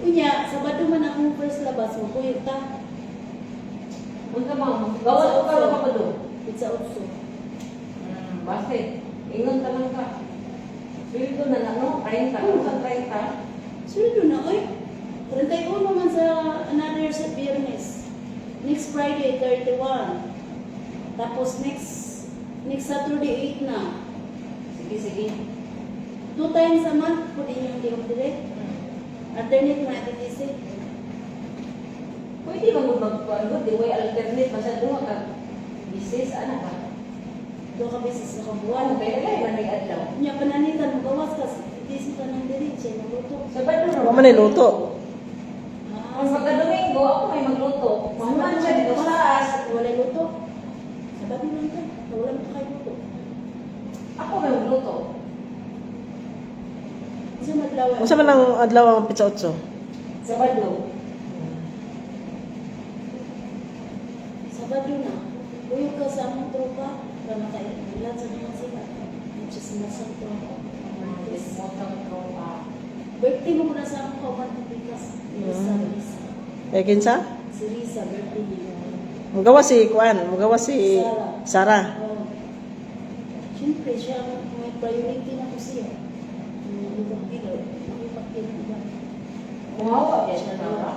[SPEAKER 4] Unya, Sabado man akong first labas mo, kuya ta.
[SPEAKER 5] Huwag ka mo. Gawa ko ka lang pa doon.
[SPEAKER 4] Pizza Otso.
[SPEAKER 5] Bakit? Ingon ka lang ka. Sweldo na na, no? 30. Kung sa 30,
[SPEAKER 4] Sweldo na, oy. 31 naman sa another sa Biyernes. Next Friday, 31. Tapos next Saturday, 8 na.
[SPEAKER 5] sige, sige.
[SPEAKER 4] 2 times a month, pwede nyo hindi ko direct. Alternate na ito kasi.
[SPEAKER 5] Pwede ba mo magpaano? Di way alternate. Basta doon ka. Bisis, anak ka.
[SPEAKER 4] 2 ka beses na
[SPEAKER 5] Buwan,
[SPEAKER 4] kabuwan.
[SPEAKER 5] kaya lang man may adlaw.
[SPEAKER 4] Unya, pananitan, magawas ka. Disi ka ng diretso, naluto.
[SPEAKER 5] Sabado na.
[SPEAKER 1] Wa man ay luto.
[SPEAKER 5] Ang pagka-Domingo, ako may magluto. Mahuman siya dito sa taas.
[SPEAKER 4] Wala luto. Sabado lang ka. Wala mo kayo luto.
[SPEAKER 5] Ako may magluto.
[SPEAKER 4] Isa madlawa.
[SPEAKER 1] Unsa man ang adlaw ang pizza otso?
[SPEAKER 5] Sabado.
[SPEAKER 4] Sabado na. Uyog ka sa among tropa. Para makailan sa mga sila. Chismosan tropa.
[SPEAKER 5] Motong tropa.
[SPEAKER 4] Birthday mo muna sa among kauban ng Pikas. Risa.
[SPEAKER 1] Kay kinsa?
[SPEAKER 4] Si Risa, birthday niya.
[SPEAKER 1] Magawa si Kuan, magawa si Sarah.
[SPEAKER 4] Oh. Siyempre, siya ang may priority na ko siya. Lubang pillar.
[SPEAKER 5] Kumawa, siya na.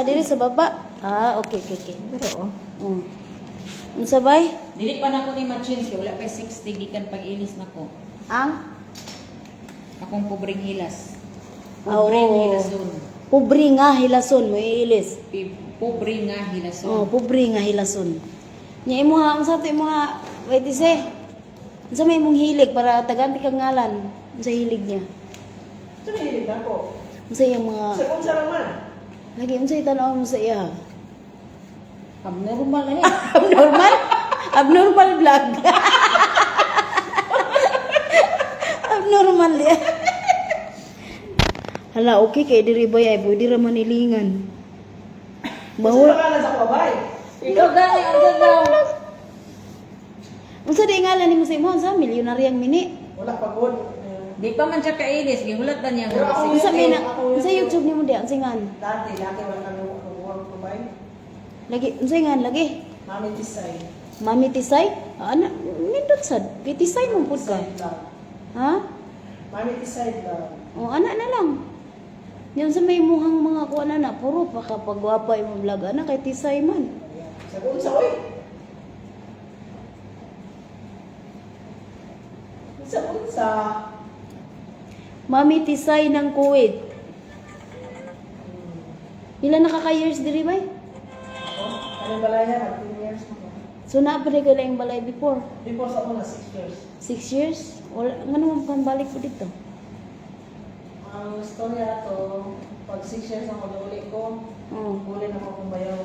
[SPEAKER 3] diri sa baba. Okay.
[SPEAKER 5] Pero
[SPEAKER 3] Unsa bay?
[SPEAKER 5] dili pa nako ni ma-change kay wala pa 60 gikan pag-ilis nako.
[SPEAKER 3] Ang
[SPEAKER 5] Akong pobreng hilas.
[SPEAKER 3] Oo.
[SPEAKER 5] Pobreng hilason.
[SPEAKER 3] Pobre nga hilason mo iilis.
[SPEAKER 5] Pobre nga hilason.
[SPEAKER 3] Pobre nga hilason. Nya imo ha, unsa to imo ha? Wait say. Unsa may imong hilig para taganti kang ngalan? Unsa hilig niya?
[SPEAKER 1] Ito na hilig ako.
[SPEAKER 3] Unsa yung mga
[SPEAKER 1] Sa kung sa naman.
[SPEAKER 3] lagi unsa itanaw mo sa iya?
[SPEAKER 5] Abnormal na
[SPEAKER 3] Abnormal? Abnormal vlog. Abnormal ya. Hala, okay kay diri bay ay pwede ra manilingan.
[SPEAKER 1] Sa
[SPEAKER 3] Bawal.
[SPEAKER 1] pangalan sa kabay.
[SPEAKER 5] Ikaw gani ang gagaw.
[SPEAKER 3] Unsa di ngalan nimo sa imong sa milyonaryang mini?
[SPEAKER 1] Wala pagod.
[SPEAKER 5] Di pa man siya kailis, gihulat na niya
[SPEAKER 1] Pero
[SPEAKER 5] nga.
[SPEAKER 1] ako-
[SPEAKER 3] Unsa may na
[SPEAKER 1] Ako-
[SPEAKER 3] sa YouTube nimo di ang singan?
[SPEAKER 1] Dati wala kang kabay.
[SPEAKER 3] Lagi unsa nga lagi?
[SPEAKER 1] Mami Tisay.
[SPEAKER 3] Mami Tisay? Ana, nindot sad. Kitisay mo pud ka.
[SPEAKER 1] Tisay lang.
[SPEAKER 3] Ha?
[SPEAKER 1] Mami Tisay lang.
[SPEAKER 3] O ana na lang. Yan sa may muhang mga kuan na puro pa kapag gwapa imong vlog ana kay Tisay man.
[SPEAKER 1] Sa kung sa oy. Sa kung sa.
[SPEAKER 3] Mami Tisay ng Kuwait. Pila na ka years diri bay?
[SPEAKER 1] Ano balaya? 10 years na ko.
[SPEAKER 3] So na pa rin yung balay before?
[SPEAKER 1] Before sa una, 6 years.
[SPEAKER 3] 6 years? Wala nga naman pambalik po dito.
[SPEAKER 1] Ang storya to, pag 6 years ang mag-uli ko,
[SPEAKER 3] Oo.
[SPEAKER 1] huli na ko kung bayaw.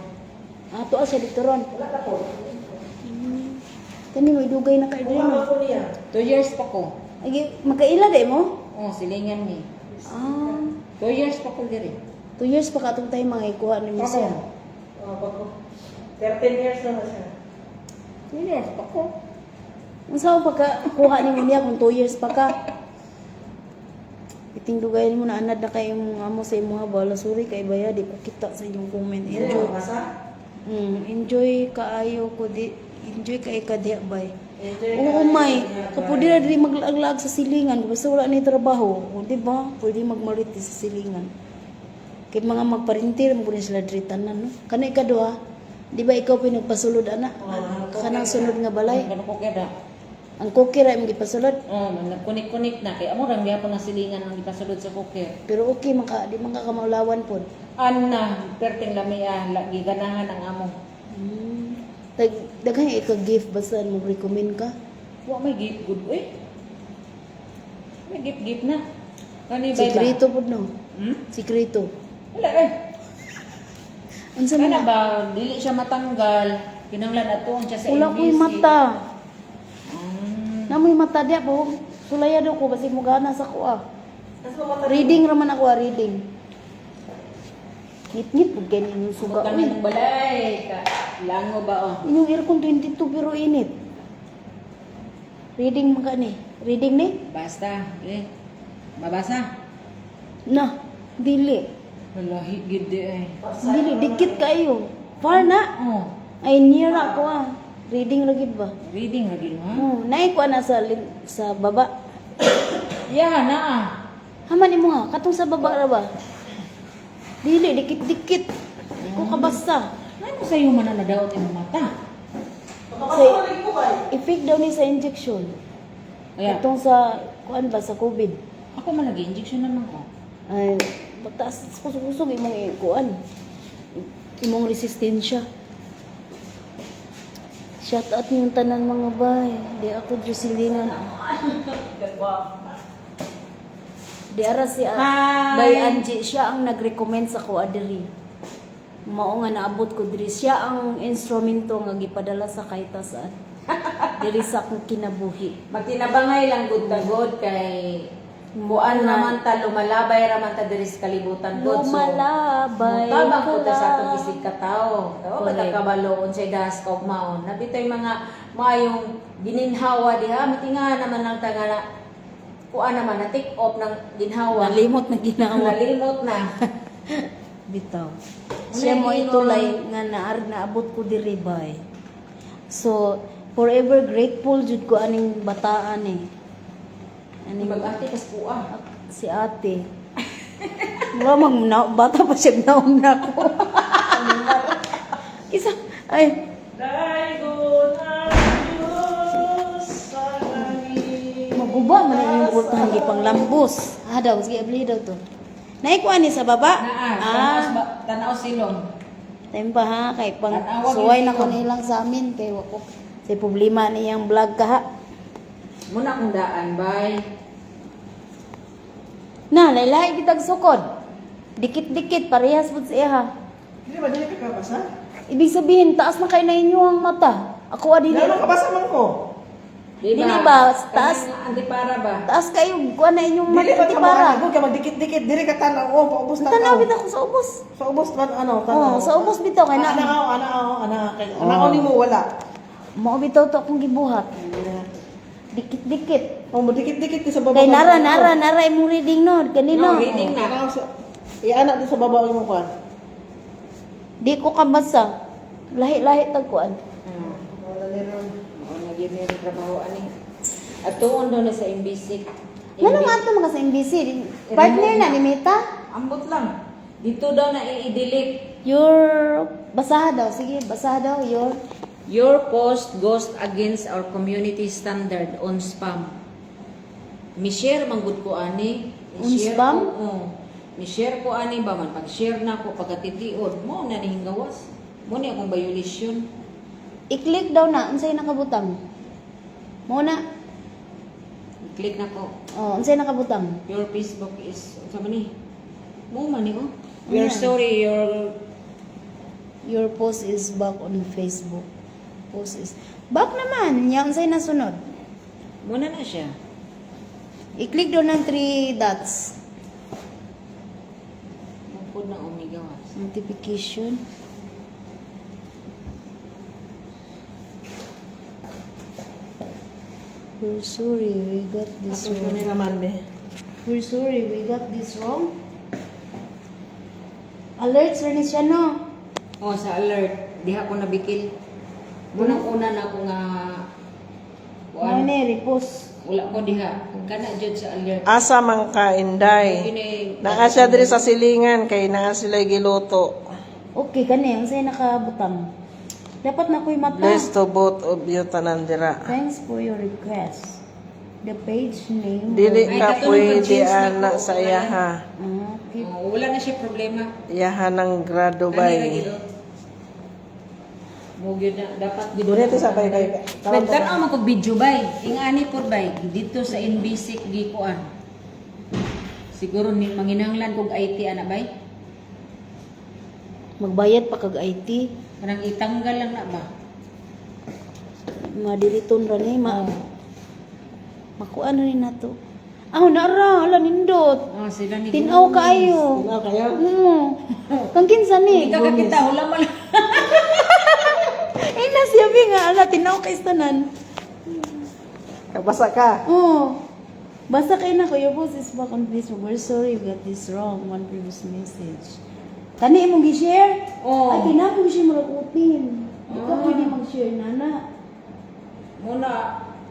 [SPEAKER 3] To siya dito ron.
[SPEAKER 1] Wala na po.
[SPEAKER 3] Kani mo idugay na kay diri
[SPEAKER 1] Kuha
[SPEAKER 3] no.
[SPEAKER 1] ko niya.
[SPEAKER 5] 2 years pa ko.
[SPEAKER 3] Ay magkaila de mo?
[SPEAKER 5] Oh, silingan ni. 2
[SPEAKER 3] Ah,
[SPEAKER 5] years pa ko diri.
[SPEAKER 3] 2 years pa katong tayo mga ikuha ni siya.
[SPEAKER 1] Pag 13 years na siya.
[SPEAKER 5] 2 years pa ko.
[SPEAKER 3] Unsa pa ka kuha ni mo niya kung 2 years pa ka? Iting dugayin mo na anad na kay imong amo sa imong bala suri kay baya di ko kita sa inyong comment. Enjoy.
[SPEAKER 1] Masa?
[SPEAKER 3] Enjoy kaayo ko di enjoy kay kadya bay.
[SPEAKER 1] Enjoy
[SPEAKER 3] Oo may kapudi ra diri maglaglag sa silingan basta wala ni trabaho, o di ba? Pwede magmariti sa silingan. Kay mga magparintir mo rin sila diri tanan no. Kana ikaduha, di ba ikaw pinagpasulod ana? Kanang sunod nga balay.
[SPEAKER 5] Ano ko kada?
[SPEAKER 3] Ang cookie ra imong gipasulod.
[SPEAKER 5] Oh, nagkunik-kunik na kay amo rang gyapon nga silingan ang gipasulod sa cooker.
[SPEAKER 3] Pero okay di man ka kamaulawan pod.
[SPEAKER 5] Anna, perting lamiya, lagi ganahan ang amo.
[SPEAKER 3] Daghan ikaw gift basta mo recommend ka.
[SPEAKER 5] Wa may gift good oy. May gift na. Kani ba?
[SPEAKER 3] Sikreto pod no. Sikreto.
[SPEAKER 5] Wala eh.
[SPEAKER 3] Unsa
[SPEAKER 5] Kana
[SPEAKER 3] man?
[SPEAKER 5] ba dili siya matanggal. Kinanglan atuon siya sa
[SPEAKER 3] Wala ko'y
[SPEAKER 5] NBC.
[SPEAKER 3] mata. Namoy mata dia po. Sulaya daw ko basi mo gana sa kuha. Reading raman ako, reading. Ngit-ngit pud kay ning suga.
[SPEAKER 5] Suga ng balay ka. Lango ba oh.
[SPEAKER 3] Inyong aircon 22 pero init. Reading man ka ni. Reading ni?
[SPEAKER 5] Basta, babasa.
[SPEAKER 3] Na, dili.
[SPEAKER 5] Wala higid di ay.
[SPEAKER 3] Dili dikit kayo. Far na.
[SPEAKER 5] Oh,
[SPEAKER 3] Ay near ako Reading ra gid ba?
[SPEAKER 5] reading lagi ha.
[SPEAKER 3] Naay ko na sa baba.
[SPEAKER 5] Yeah, naa.
[SPEAKER 3] Haman imo ha, katong sa baba ra ba? Dili dikit-dikit. Ko kabasa.
[SPEAKER 5] Ano sa iyo man na daot imong mata?
[SPEAKER 3] Sa effect daw ni sa injection.
[SPEAKER 5] Kaya
[SPEAKER 3] Katong sa kuan ba sa COVID.
[SPEAKER 5] ako man lagi injection naman ko.
[SPEAKER 3] Ay, pagtaas kusog-kusog imong kuan. Imong resistensya. Shout out yung tanan mga bay. Di ako jusilingan. Di ara si
[SPEAKER 5] Hi!
[SPEAKER 3] Bay Angie, siya ang nag-recommend sa ko adiri. Mao nga naabot ko diri siya ang instrumento nga gipadala sa kaitasaan. Diri sa akong kinabuhi.
[SPEAKER 5] Magtinabangay lang gud ta god kay buan naman ta lumalabay raman ta diri sa kalibutan god.
[SPEAKER 3] Lumalabay
[SPEAKER 5] tabang ko ta
[SPEAKER 3] ka
[SPEAKER 5] sa
[SPEAKER 3] lang.
[SPEAKER 5] atong isig ka tao. Tawo ba
[SPEAKER 3] Correct.
[SPEAKER 5] ta kabaloon sa das ka maon. Nabitoy mga maayong gininhawa diha mitinga naman lang ta nga kuan naman na take off ng ginhawa.
[SPEAKER 3] Nalimot na ginawa.
[SPEAKER 5] Nalimot na.
[SPEAKER 3] Bitaw. Siya mo itulay nga naabot ko diri bay. So, forever grateful jud ko aning bataan eh. Aning
[SPEAKER 5] Mag-ati kas kuha.
[SPEAKER 3] si ate. Wala na, bata pa siya naon na ako. Isa, ay,
[SPEAKER 1] Daigon ang Diyos sa langit.
[SPEAKER 3] maguba man yung pultahan gipang lambos. Ah daw, sige abli daw to. Naikuan ni sa baba.
[SPEAKER 5] Tanaw silong.
[SPEAKER 3] Time pa ha, kay pang
[SPEAKER 5] Tanawa,
[SPEAKER 3] suway na
[SPEAKER 5] gid
[SPEAKER 3] ko
[SPEAKER 5] yun.
[SPEAKER 3] nilang sa amin kay wako. Sa problema niyang vlog ka ha.
[SPEAKER 5] Muna kong daan, bay.
[SPEAKER 3] Na, laylay kitag sukod. Dikit-dikit parehas pud sa iya ha.
[SPEAKER 1] Hindi ba dili ka kabasa?
[SPEAKER 3] Ibig sabihin taas na kay na inyong mata. Ako adili.
[SPEAKER 1] Dili kabasa man ko.
[SPEAKER 3] Dili ba, taas-
[SPEAKER 5] Antipara ba?
[SPEAKER 3] Taas kayo kuan na inyong
[SPEAKER 1] Dili
[SPEAKER 3] mata
[SPEAKER 1] ba
[SPEAKER 3] di
[SPEAKER 1] ka
[SPEAKER 3] para.
[SPEAKER 1] magdikit ka magdikit-dikit dili ka tanaw paubos tanaw.
[SPEAKER 3] Tanawid ako sa ubos.
[SPEAKER 1] Sa ubos man ano
[SPEAKER 3] Oh, sa ubos bitaw kay na.
[SPEAKER 1] ana kay ana ni mo wala.
[SPEAKER 3] Mao bitaw to akong gibuhat. Dikit-dikit.
[SPEAKER 1] Oh, mo dikit-dikit sa baba.
[SPEAKER 3] Kay nara imong reading no kanino.
[SPEAKER 5] No, reading na.
[SPEAKER 1] Iana din sa baba mo kuan.
[SPEAKER 3] Di ko kabasa. Lahi-lahi tag kuan.
[SPEAKER 5] Nagyan niya yung trabaho, ani. At tuon daw na sa imbisik.
[SPEAKER 3] Ngano nga to mga sa MBC? Partner na ni Mita?
[SPEAKER 5] Ambot lang. Dito daw na i-delete.
[SPEAKER 3] Your basaha daw. Sige, basaha daw.
[SPEAKER 5] Your post goes against our community standard on spam. Mi-share manggod ko ani.
[SPEAKER 3] On spam?
[SPEAKER 5] Mi-share ko ani ba man pag-share na ko pagkatitiod mo na ni gawas. Mo ni akong violation.
[SPEAKER 3] I-click daw na unsay nakabutang. Muna.
[SPEAKER 5] Click na ko.
[SPEAKER 3] Oh, unsay nakabutang.
[SPEAKER 5] Your Facebook is sa ni. Mo man ni oh. Your story,
[SPEAKER 3] Your post is back on Facebook. Post is back naman. Yang unsay nasunod.
[SPEAKER 5] muna na siya.
[SPEAKER 3] I-click daw ng 3 dots.
[SPEAKER 5] Mupod na umigawas.
[SPEAKER 3] Notification. We're sorry, we got this
[SPEAKER 1] Ato
[SPEAKER 3] wrong.
[SPEAKER 1] ni naman be.
[SPEAKER 3] We're sorry, we got this wrong. Alerts rin siya, no?
[SPEAKER 5] Oh, sa alert, diha ko nabikil. Munang una na ko nga
[SPEAKER 3] Ano ni, repost.
[SPEAKER 5] wala ko diha. Kung kana jud sa alert.
[SPEAKER 1] Asa man ka inday.
[SPEAKER 5] Kini
[SPEAKER 1] Naa siya diri sa silingan kay naa sila giluto.
[SPEAKER 3] Okay, kani, ang sa'yo nakabutang. Dapat na ko'y mata.
[SPEAKER 1] Blessed to both of you tanan dira.
[SPEAKER 3] Thanks for your request. The page name.
[SPEAKER 1] Dili
[SPEAKER 5] Ay,
[SPEAKER 1] ka
[SPEAKER 5] katulong
[SPEAKER 1] pwede
[SPEAKER 5] pag-change na
[SPEAKER 1] ana
[SPEAKER 5] ko,
[SPEAKER 1] sa
[SPEAKER 5] wala.
[SPEAKER 1] iyaha.
[SPEAKER 3] Okay.
[SPEAKER 5] oh, wala na siya problema.
[SPEAKER 1] Iyaha ng grado
[SPEAKER 5] Kanira
[SPEAKER 1] bay.
[SPEAKER 5] gid. Mo gyud na dapat gid.
[SPEAKER 1] Dili sa bay kay.
[SPEAKER 5] Nagtanaw man kog video bay. Ingani pod bay dito sa NBC gikuan. Siguro ni manginahanglan kog IT ana bay.
[SPEAKER 3] Magbayad pa kag IT.
[SPEAKER 5] Kanang itanggal lang na ba?
[SPEAKER 3] Madiliton ra ni, makuan rin na to. Aw, nara, hala nindot.
[SPEAKER 5] Oh, sila ni
[SPEAKER 3] Tinaw kaayo.
[SPEAKER 1] Ano kaya?
[SPEAKER 3] Kang kinsa ni?
[SPEAKER 5] Hindi ka kakita hula man.
[SPEAKER 3] Ay, nasyabi nga, ala, tinaw kay tanan.
[SPEAKER 1] Kabasa ka.
[SPEAKER 3] Oh. Basta kayo na ko, your post is back on Facebook. We're sorry you got this wrong. One previous message. Tani imong gi-share?
[SPEAKER 5] Oh.
[SPEAKER 3] Ay, kinapong gi-share mo ragutin. Ikaw pwede mag-share, nana.
[SPEAKER 5] Muna,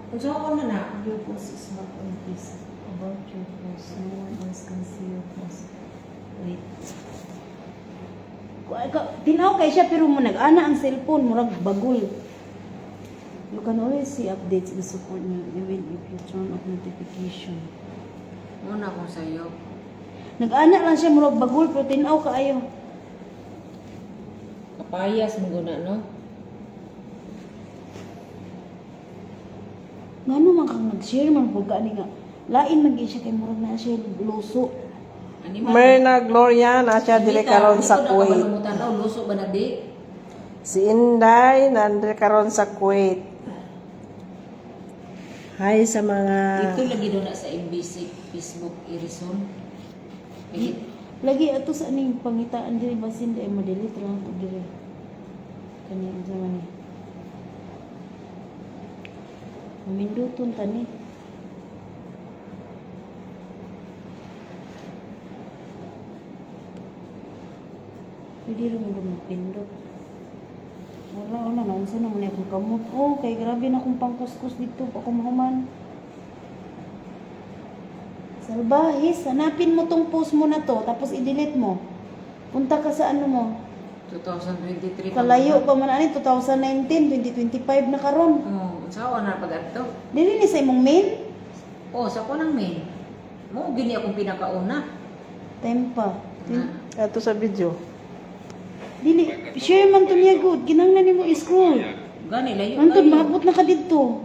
[SPEAKER 5] kung saan ko na na.
[SPEAKER 3] Your post is back on Facebook. About your post. No one else can see your post. Wait. Tinaw kay siya, pero mo nag-ana ang cellphone, murag bagol. You can always see updates and support me even if you turn off notification.
[SPEAKER 5] Muna ko sa'yo.
[SPEAKER 3] Nag-ana lang siya, murag bagol, pero tinaw kaayo.
[SPEAKER 5] Kapayas mo guna, no?
[SPEAKER 3] Ngano man kang nag-share man pag ani nga. Lain man gyud siya kay murag na siya luso.
[SPEAKER 5] Ani man.
[SPEAKER 1] Merna Gloria na siya diri karon sa Kuwait.
[SPEAKER 5] Daw luso ba na di?
[SPEAKER 1] Si Inday nandiri karon sa Kuwait. Hi sa mga
[SPEAKER 5] Dito lagi doon na sa MBC Facebook Irison.
[SPEAKER 3] Lagi ato sa aning pangitaan diri basin di ay madelete lang to diri. Kani ang zaman ni. Minduton tani. Pwede rin mo magpindot. Wala, naunsa naman akong kamot. Oh, kay grabe na akong pangkuskus dito, pa kumahuman. Salbahis, hanapin mo tong post mo na to, tapos i-delete mo. Punta ka sa ano mo.
[SPEAKER 5] 2023
[SPEAKER 3] Kalayo pa man ani 2019, 2025 na karon.
[SPEAKER 5] Oh, sa na pag adto.
[SPEAKER 3] Dili ni sa imong main,
[SPEAKER 5] Oh, sa ko nang main. Mo gini akong pinakauna.
[SPEAKER 3] time pa.
[SPEAKER 1] Ato sa video.
[SPEAKER 3] Dili, share man to niya good, kinahanglan nimo i-scroll.
[SPEAKER 5] Gani layo
[SPEAKER 3] Antod
[SPEAKER 5] kayo.
[SPEAKER 3] maabot na ka didto.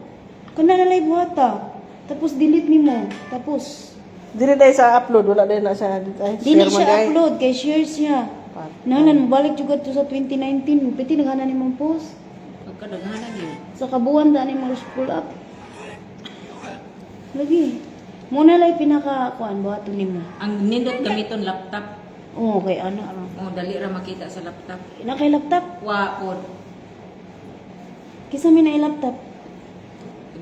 [SPEAKER 3] Kana na live hata. Tapos delete nimo. Tapos
[SPEAKER 1] Dili dahil sa upload, wala dahil na siya. Ay,
[SPEAKER 3] dili
[SPEAKER 1] share man,
[SPEAKER 3] siya
[SPEAKER 1] guys.
[SPEAKER 3] upload kay share siya. Nanglan balik jud to sa 2019, piti naghana nimong post.
[SPEAKER 5] Pagkadaghanan yun.
[SPEAKER 3] Sa kabuan da ni mo scroll up. Lagi. Muna lay pinaka kuan buhaton nimo.
[SPEAKER 5] Ang nindot gamiton laptop.
[SPEAKER 3] Oh, kay ana ra.
[SPEAKER 5] Oh, dali ra makita sa laptop.
[SPEAKER 3] Ina kay laptop.
[SPEAKER 5] Wa pod.
[SPEAKER 3] Kisa mi na laptop.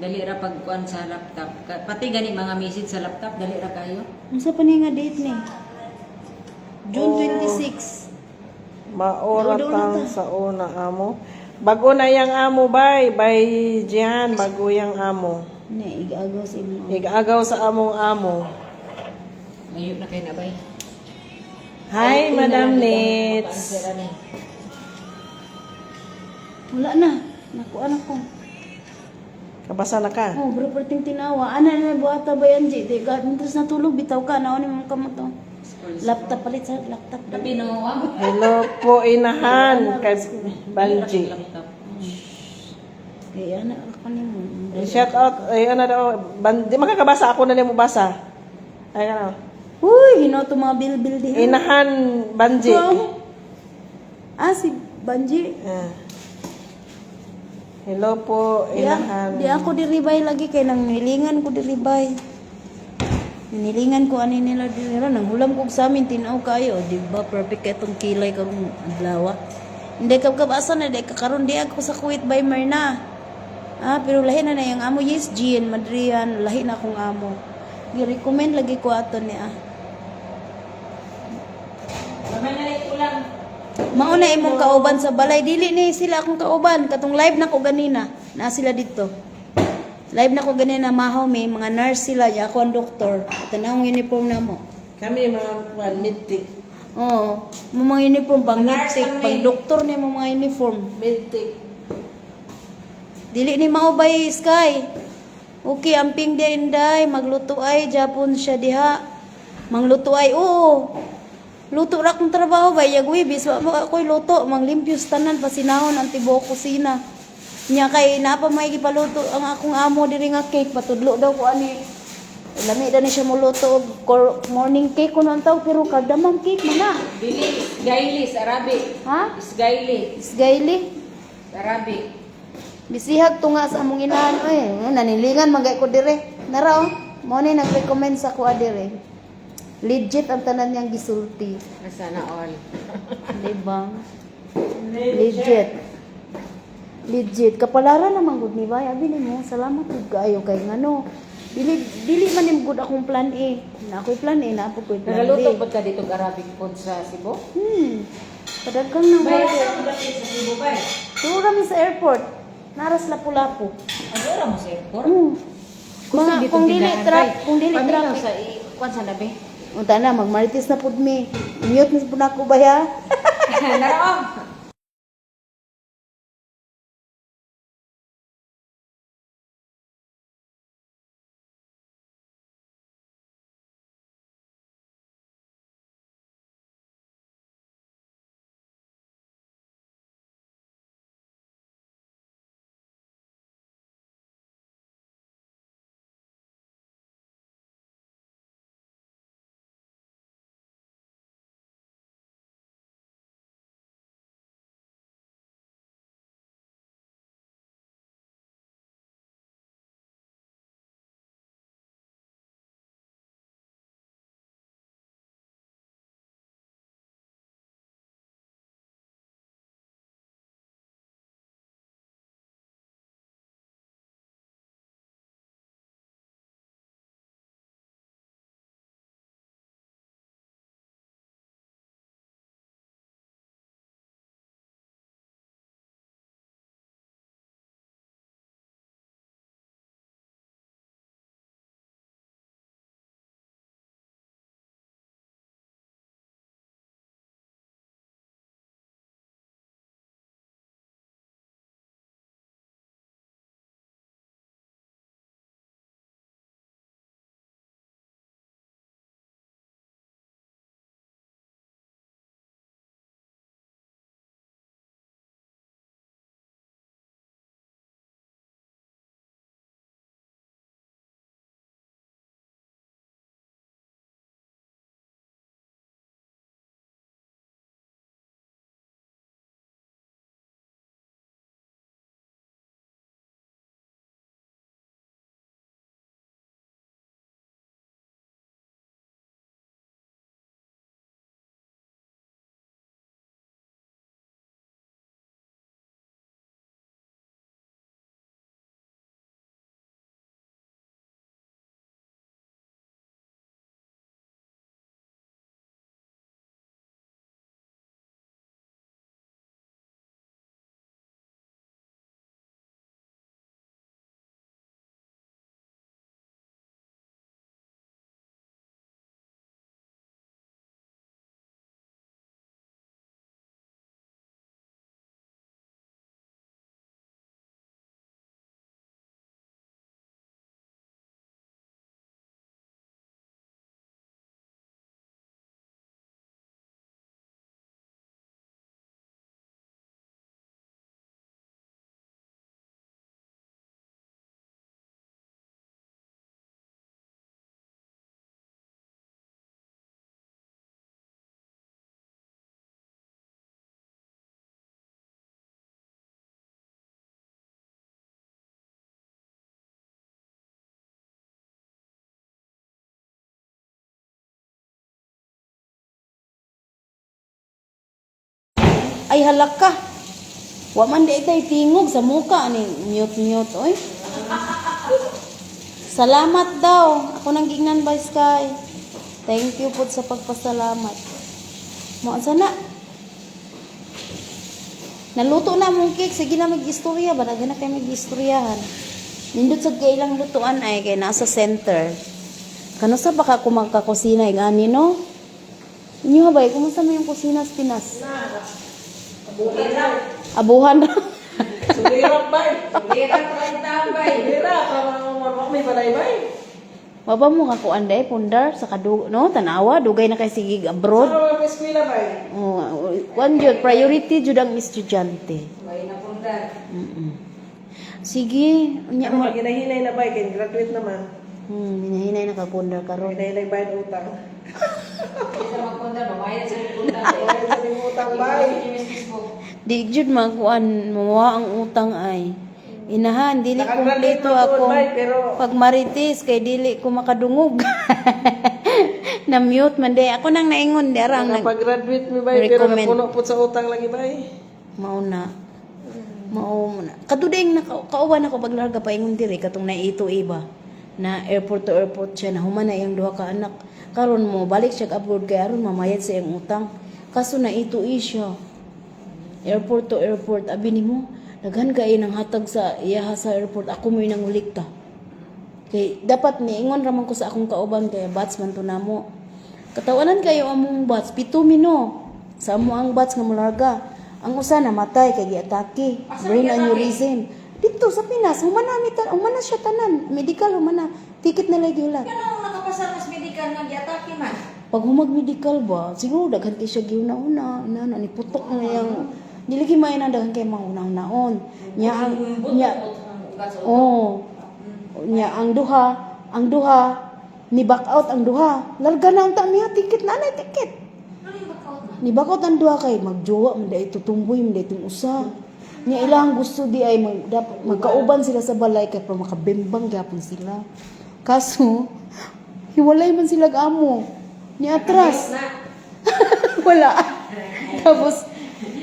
[SPEAKER 5] Dali ra pagkuan sa laptop. Pati gani mga message sa laptop, dali ra kayo.
[SPEAKER 3] Unsa pa ni nga date ni? June 26.
[SPEAKER 1] Maorat
[SPEAKER 3] Doon na
[SPEAKER 1] ang
[SPEAKER 3] ta.
[SPEAKER 1] sa una amo. Bago na yang amo, bay. Bay, Jihan, bago yang amo.
[SPEAKER 3] Ne, igagaw sa imo.
[SPEAKER 1] Igagaw sa among amo.
[SPEAKER 5] Layo na kay nabay.
[SPEAKER 1] Hi, Madam Nits.
[SPEAKER 3] Wala na. Nakuan ako.
[SPEAKER 1] Kabasa na ka?
[SPEAKER 3] Oh, bro, perting tinawa. Ana na buhata ba yan, J? Di, mintas natulog, bitaw ka. Naon ni mga kamot to. Laptop palit sa laptop.
[SPEAKER 5] Tapi no,
[SPEAKER 1] Hello po, inahan. Kay Banji.
[SPEAKER 5] laptop.
[SPEAKER 3] Kaya ana ka ni mo.
[SPEAKER 1] Shout out. Ay, ano daw. Di makakabasa ako na mo basa. Ay, ano.
[SPEAKER 3] Uy, hinaw to mga bil-bil di.
[SPEAKER 1] Inahan Banji.
[SPEAKER 3] Ah, si Banji.
[SPEAKER 1] Ah. Hello po, inahan.
[SPEAKER 3] Di ako diribay lagi kay nang nilingan ko diribay. Nilingan ko ani nila dira nang hulam ko sa amin tinaw kayo, di ba? Perfect kay tong kilay karong adlaw. Hindi ka kabasa na di ka karon di ako sa Kuwait by Marna. Ah, pero lahi na yung amo yes Jean Madrian, lahi na akong amo. Gi-recommend lagi ko ato niya.
[SPEAKER 5] Mamay na rin ulang.
[SPEAKER 3] Mauna imong kauban sa balay dili ni sila akong kauban katong live na ko ganina na sila dito. Live na ko ganina mahaw may mga nurse sila ya ako ang doktor. Tanang uniform na mo.
[SPEAKER 1] Kami mga midtik.
[SPEAKER 3] Oo, mga uniform pang
[SPEAKER 5] Nurse
[SPEAKER 3] nurse,
[SPEAKER 5] kami.
[SPEAKER 3] pang doktor ni mga uniform.
[SPEAKER 1] Midtik.
[SPEAKER 3] Dili ni maubay Sky. Okay, amping di inday magluto ay Japon siya diha. Mangluto ay oo. Luto ra kong trabaho ba yagwi bis wa ako'y luto manglimpyos tanan pasinahon ang tibuok kusina. Nya kay napa may gipaluto ang akong amo diri nga cake patudlo daw ko ani. Lami daw ni siya muluto og morning cake kuno ang taw pero kadamang cake mana.
[SPEAKER 5] Dili, isgaili sa Arabic.
[SPEAKER 3] Ha?
[SPEAKER 5] Isgaili.
[SPEAKER 3] Isgaili.
[SPEAKER 5] Sa Arabic.
[SPEAKER 3] Bisihag tunga sa among inahan oy nanilingan magay ko dire. Nara oh. Mo ni nag-recommend sa ko dire. Legit ang tanan niyang gisulti.
[SPEAKER 5] Sana all.
[SPEAKER 3] Diba? Legit. Legit. Kapalaran naman gud ni Bay. Abi nimo, salamat gud kaayo kay ngano. Dili man nim gud akong plan A. Na ako'y plan A na ako ko'y plan B.
[SPEAKER 5] Nagaluto po ka dito Arabic food sa Cebu?
[SPEAKER 3] Padagang nang
[SPEAKER 5] Bay,
[SPEAKER 3] order.
[SPEAKER 5] sa ba sa Cebu bay?
[SPEAKER 3] Turo kami sa airport. Naras lapu-lapu.
[SPEAKER 5] Adora mo sa airport?
[SPEAKER 3] Mga kung dili trap, kung dili
[SPEAKER 5] Paminaw
[SPEAKER 3] trap.
[SPEAKER 5] sa kuan sa labi.
[SPEAKER 3] Unta na magmarites na pud mi. Mute na pud ako ba ya?
[SPEAKER 5] Naraong.
[SPEAKER 3] Ay halak ka. Wa man di tay tingog sa muka ni mute oy. Salamat daw. Ako nang gingnan by Sky. Thank you po sa pagpasalamat. Mo sana. Naluto na mong cake, sige na mag-istorya ba? Nagana kayo mag-istoryahan. Nindot sa kailang lutuan ay kay nasa center. Kano sa baka ko magkakusina gani no? Inyo ba, kumusta mo yung kusina sa Pinas? Abuhan na.
[SPEAKER 1] Sulirat bay.
[SPEAKER 5] Lirat lang tambay.
[SPEAKER 1] Sulirat. May balay bay.
[SPEAKER 3] Waba mo kakuan day pundar sa kadug no tanawa dugay na kay sigig abroad.
[SPEAKER 1] Ano may eskwela bay?
[SPEAKER 3] Oh, kuan jud priority jud ang estudyante.
[SPEAKER 5] Bay na pundar.
[SPEAKER 3] Sige, unya
[SPEAKER 1] Ano
[SPEAKER 3] mo.
[SPEAKER 1] maginahinay na bay? Kaya graduate naman.
[SPEAKER 3] Hinahinay na kagpundar karon.
[SPEAKER 1] Hinahinay bay ng utang.
[SPEAKER 5] Isa magpundar, babayad sa pundar.
[SPEAKER 1] Kaya sa mga utang bay.
[SPEAKER 3] Di jud magkuan mawa ang utang ay. Inahan dili
[SPEAKER 1] Nakagraduate
[SPEAKER 3] kumpleto
[SPEAKER 1] na tuod,
[SPEAKER 3] ako.
[SPEAKER 1] bay, pero-
[SPEAKER 3] Pag marites kay dili ko makadungog. Na mute man day ako nang naingon darang nag
[SPEAKER 1] Nakapag-graduate mi bay, pero
[SPEAKER 3] Recommend.
[SPEAKER 1] napuno po sa utang lagi bay.
[SPEAKER 3] mauna. Mauna. Kadudeng kauban ako paglarga pa ingon diri katong na ito iba. Na airport to airport siya na human na iyang duha ka anak. Karon mo balik siya abroad kay aron mamayad sa iyang utang. Kaso na ito siya. Airport to airport abi nimo daghan kay nang hatag sa iyaha sa airport ako mo nang ulikta. Kay dapat niingon ra man ko sa akong kauban kay bats man to namo. Katawanan kayo among bats pito mino. Sa amo ang bats nga mularga. Ang usa namatay kay giatake. Brain aneurysm. Dito sa Pinas, humana siya tanan. Medical humana. Ticket na lagi ulat.
[SPEAKER 5] Ano nakapasar mas medical nga giatake man?
[SPEAKER 3] Pag humag medical ba, siguro daghan kay siya giuna-una. Na ni putok na yang diligi may na daghan kay maunang-naon. Nya ang ang duha ni back out ang duha. Larga na unta niya ticket na ticket. Ni back out ang duha kay magjowa man dai tutumboy man dai tung usa. Nya ilang gusto di ay magkauban sila sa balay kay para makabimbang gyapon sila. Kaso hiwalay man sila amo. Ni atras. Wala.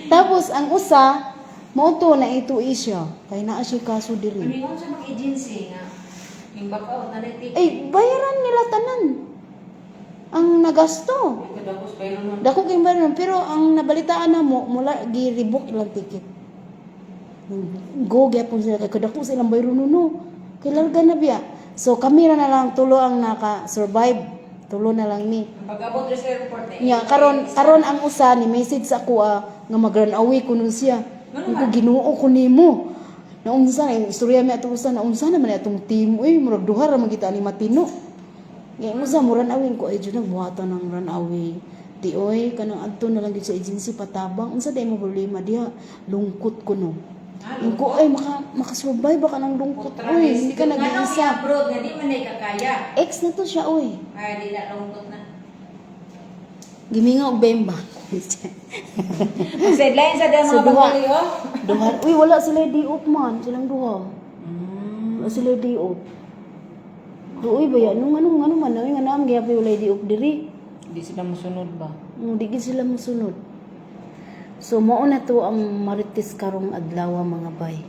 [SPEAKER 3] Tapos ang usa mo to na ito siya. Kay naa siya kaso diri.
[SPEAKER 5] Mingon sa mga agency nga yung back out na ticket.
[SPEAKER 3] Bayaran nila tanan. Ang nagasto.
[SPEAKER 5] Kadapos pero man.
[SPEAKER 3] Dako kay bayaran pero ang nabalitaan na mo mula gi-rebook ilang ticket. Go gyapon sila kay kadako silang bayron nuno. Kay larga na biya. So kami ra na lang tulo ang naka-survive. Tulo na lang ni.
[SPEAKER 5] Pag-abot sa airport na.
[SPEAKER 3] Nya karon ang usa ni message sa ako nga mag-run-away kuno siya. Ko Ginoo ko nimo. Na unsa na istorya mi ato usa na unsa naman atong team murag duha ra man kita ni matino. Nga unsa mo run-away ko ay jud nagbuhatan ng run-away. Di oy kanang adto na lang gid sa agency patabang unsa day mo problema diha lungkot ko no. Ko ay makasurvive ba ka ng lungkot oy hindi ka nag-iisa.
[SPEAKER 5] Abroad nga di man ay kakaya.
[SPEAKER 3] Ex na to siya oy.
[SPEAKER 5] Ay di na lungkot na.
[SPEAKER 3] Giminga og bemba.
[SPEAKER 5] Sideline sa damo
[SPEAKER 3] Sa
[SPEAKER 5] mga
[SPEAKER 3] duha.
[SPEAKER 5] bagyo.
[SPEAKER 3] Duha. Uy, wala sila di up man. Silang duha. Wala sila di up. Uy, ba yan? Anong man? Uy, nga naam, kaya pa wala di up diri.
[SPEAKER 5] Di sila musunod ba?
[SPEAKER 3] Di gid sila musunod. So, mao na to ang marites karong adlaw mga bay.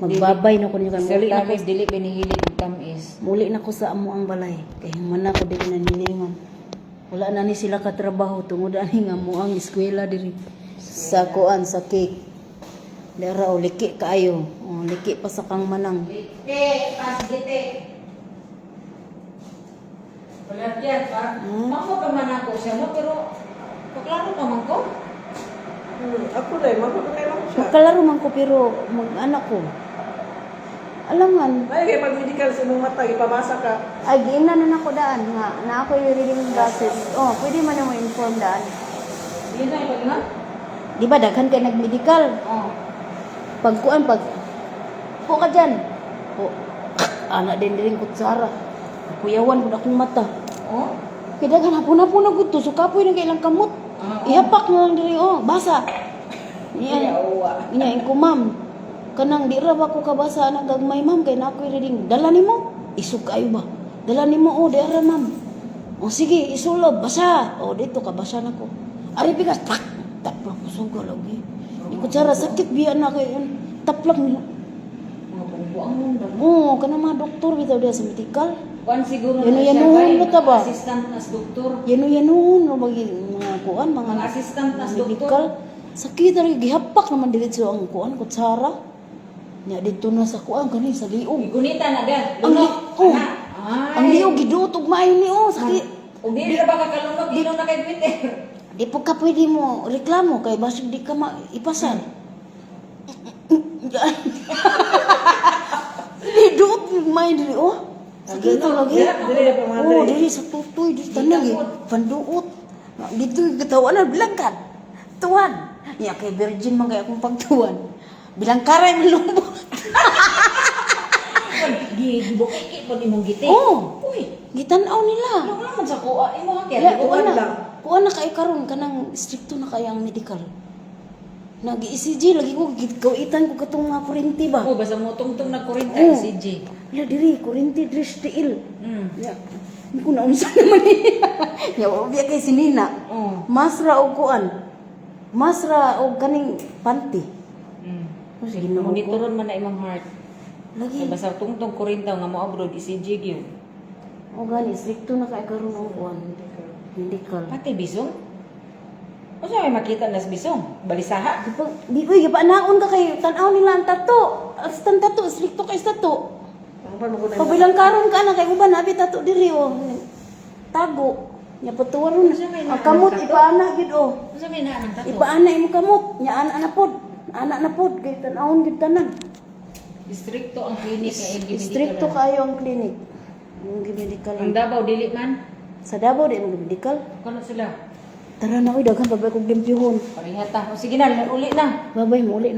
[SPEAKER 3] Magbabay na ko niyo kay muli na ko.
[SPEAKER 5] Dili binihilig ang tamis.
[SPEAKER 3] Muli na ko sa amo ang balay. Kay man ako dili nanilingon. Wala na ni sila katrabaho tungod ani nga mo ang eskwela diri sa kuan sa cake. Dara o liki kaayo. O liki pa sa kang manang.
[SPEAKER 5] Pas gite. Wala yan pa. Mako ka man ako siya mo pero paklaro ka man ko.
[SPEAKER 1] Ako dai, mapapakay lang siya.
[SPEAKER 3] Magkalaro man ko pero mag-anak ko. Alangan.
[SPEAKER 1] Ay, kaya pag-medical sa mong mata, ipabasa ka.
[SPEAKER 3] Ay, giingnan na nako daan nga. Na ako yung reading glasses. Oh, pwede man mo inform daan.
[SPEAKER 5] Di na ipag nga.
[SPEAKER 3] Di ba, daghan kayo nag-medical?
[SPEAKER 5] Oh.
[SPEAKER 3] Pagkuan, po ka dyan. Po. Anak din rin kutsara. Kuyawan ko akong mata.
[SPEAKER 5] Oh.
[SPEAKER 3] Kaya daghan, hapon-hapon na gusto. So, kapoy na kailang kamot. Ihapak na lang diri, oh. Basa. Yan. Yan, ko ma'am. Kanang di ra ba ko kabasa na gagmay ma'am kay na ako reading. Dala nimo? Isog kayo ba? Dala nimo o di ra ma'am. O sige, isulob basa. O dito ka basa na ko. Ari bigas tak tak pa kusugo lagi. Di kutsara sakit biya na kay taplak nila.
[SPEAKER 5] Mga bungbuang mo ba?
[SPEAKER 3] Oo, kana mga doktor bitaw dia sa medical.
[SPEAKER 5] Kuan siguro
[SPEAKER 3] Yan,
[SPEAKER 5] na
[SPEAKER 3] yan,
[SPEAKER 5] siya
[SPEAKER 3] yan,
[SPEAKER 5] bay,
[SPEAKER 3] bata ba?
[SPEAKER 5] assistant nas doktor.
[SPEAKER 3] Yano no bagi mga kuan mga
[SPEAKER 5] Mga assistant nas
[SPEAKER 3] medical.
[SPEAKER 5] doktor.
[SPEAKER 3] Sakit rin gihapak naman diretso ang kuan kutsara. Nya dito na sa kuan kani sa liog.
[SPEAKER 5] Igunita na da.
[SPEAKER 3] Ang
[SPEAKER 5] Lunok.
[SPEAKER 3] oh,
[SPEAKER 5] Ay.
[SPEAKER 3] ang liog gidutog maayo ni oh sakit.
[SPEAKER 5] Ug di ra ba kakalunok ilong na kay Twitter.
[SPEAKER 3] Di po ka pwede mo reklamo kay basig di ka ipasan. Di doot may diri oh. Sakit lagi.
[SPEAKER 1] Dili pa mga
[SPEAKER 3] Oh, diri sa tutoy di tanang panduot. Dito gitawanan bilangkan. Tuwan. Ya kay virgin man kay akong pagtuwan. Bilang karay malumbot.
[SPEAKER 5] Gibukiki po imong giti.
[SPEAKER 3] Oh.
[SPEAKER 5] Uy,
[SPEAKER 3] Gitan-aw nila.
[SPEAKER 5] ano naman sa kuha imo ha
[SPEAKER 3] Ya,
[SPEAKER 5] kaya
[SPEAKER 3] kuha
[SPEAKER 5] kuha
[SPEAKER 3] na. Kuha na kay karon kanang stricto na kay ang medical. Nag-ECG lagi ko gawitan ko katong mga kurinti ba.
[SPEAKER 5] Oh, basta mo tungtong na kurinta
[SPEAKER 3] Oh.
[SPEAKER 5] CJ.
[SPEAKER 3] La diri kurinti diri stiil.
[SPEAKER 5] Mm.
[SPEAKER 3] Ya. Hindi ko na unsa naman niya. Ya, obya kay sinina.
[SPEAKER 5] Oh.
[SPEAKER 3] Masra og kuan. Masra og kaning panty.
[SPEAKER 5] Mm.
[SPEAKER 3] Sige na ko.
[SPEAKER 5] Monitoron man na imong heart.
[SPEAKER 3] Lagi.
[SPEAKER 5] Kaya basta tungtong kurinta nga mo abroad ECG gyud.
[SPEAKER 3] O gani stricto na kay karon ang kuan. Medical.
[SPEAKER 5] Pati bisong? O sa may makita nas bisong? Balisaha?
[SPEAKER 3] Di uy gipanaon ka kay tan-aw nila ang tato. As tan tato stricto kay tato. Pabilang karon ka na kay uban abi tato diri o. Tago. Nya patuwaron. Ang kamot ipaana gid o.
[SPEAKER 5] O sa may naa ng tato?
[SPEAKER 3] Ipaana imo kamot. Nya ana na pod. Ana na pod kay tan-awon gid tanan.
[SPEAKER 5] Distrikto ang klinik nga yung
[SPEAKER 3] Stricto kayo ang klinik. Yung medical.
[SPEAKER 5] Ang Davao dili man.
[SPEAKER 3] Sa Davao di ang medical.
[SPEAKER 5] Kano sila?
[SPEAKER 3] Tara na uy daghan babay kog limpyuhon.
[SPEAKER 5] Parihata. O sige na, uli na.
[SPEAKER 3] Babay mo uli.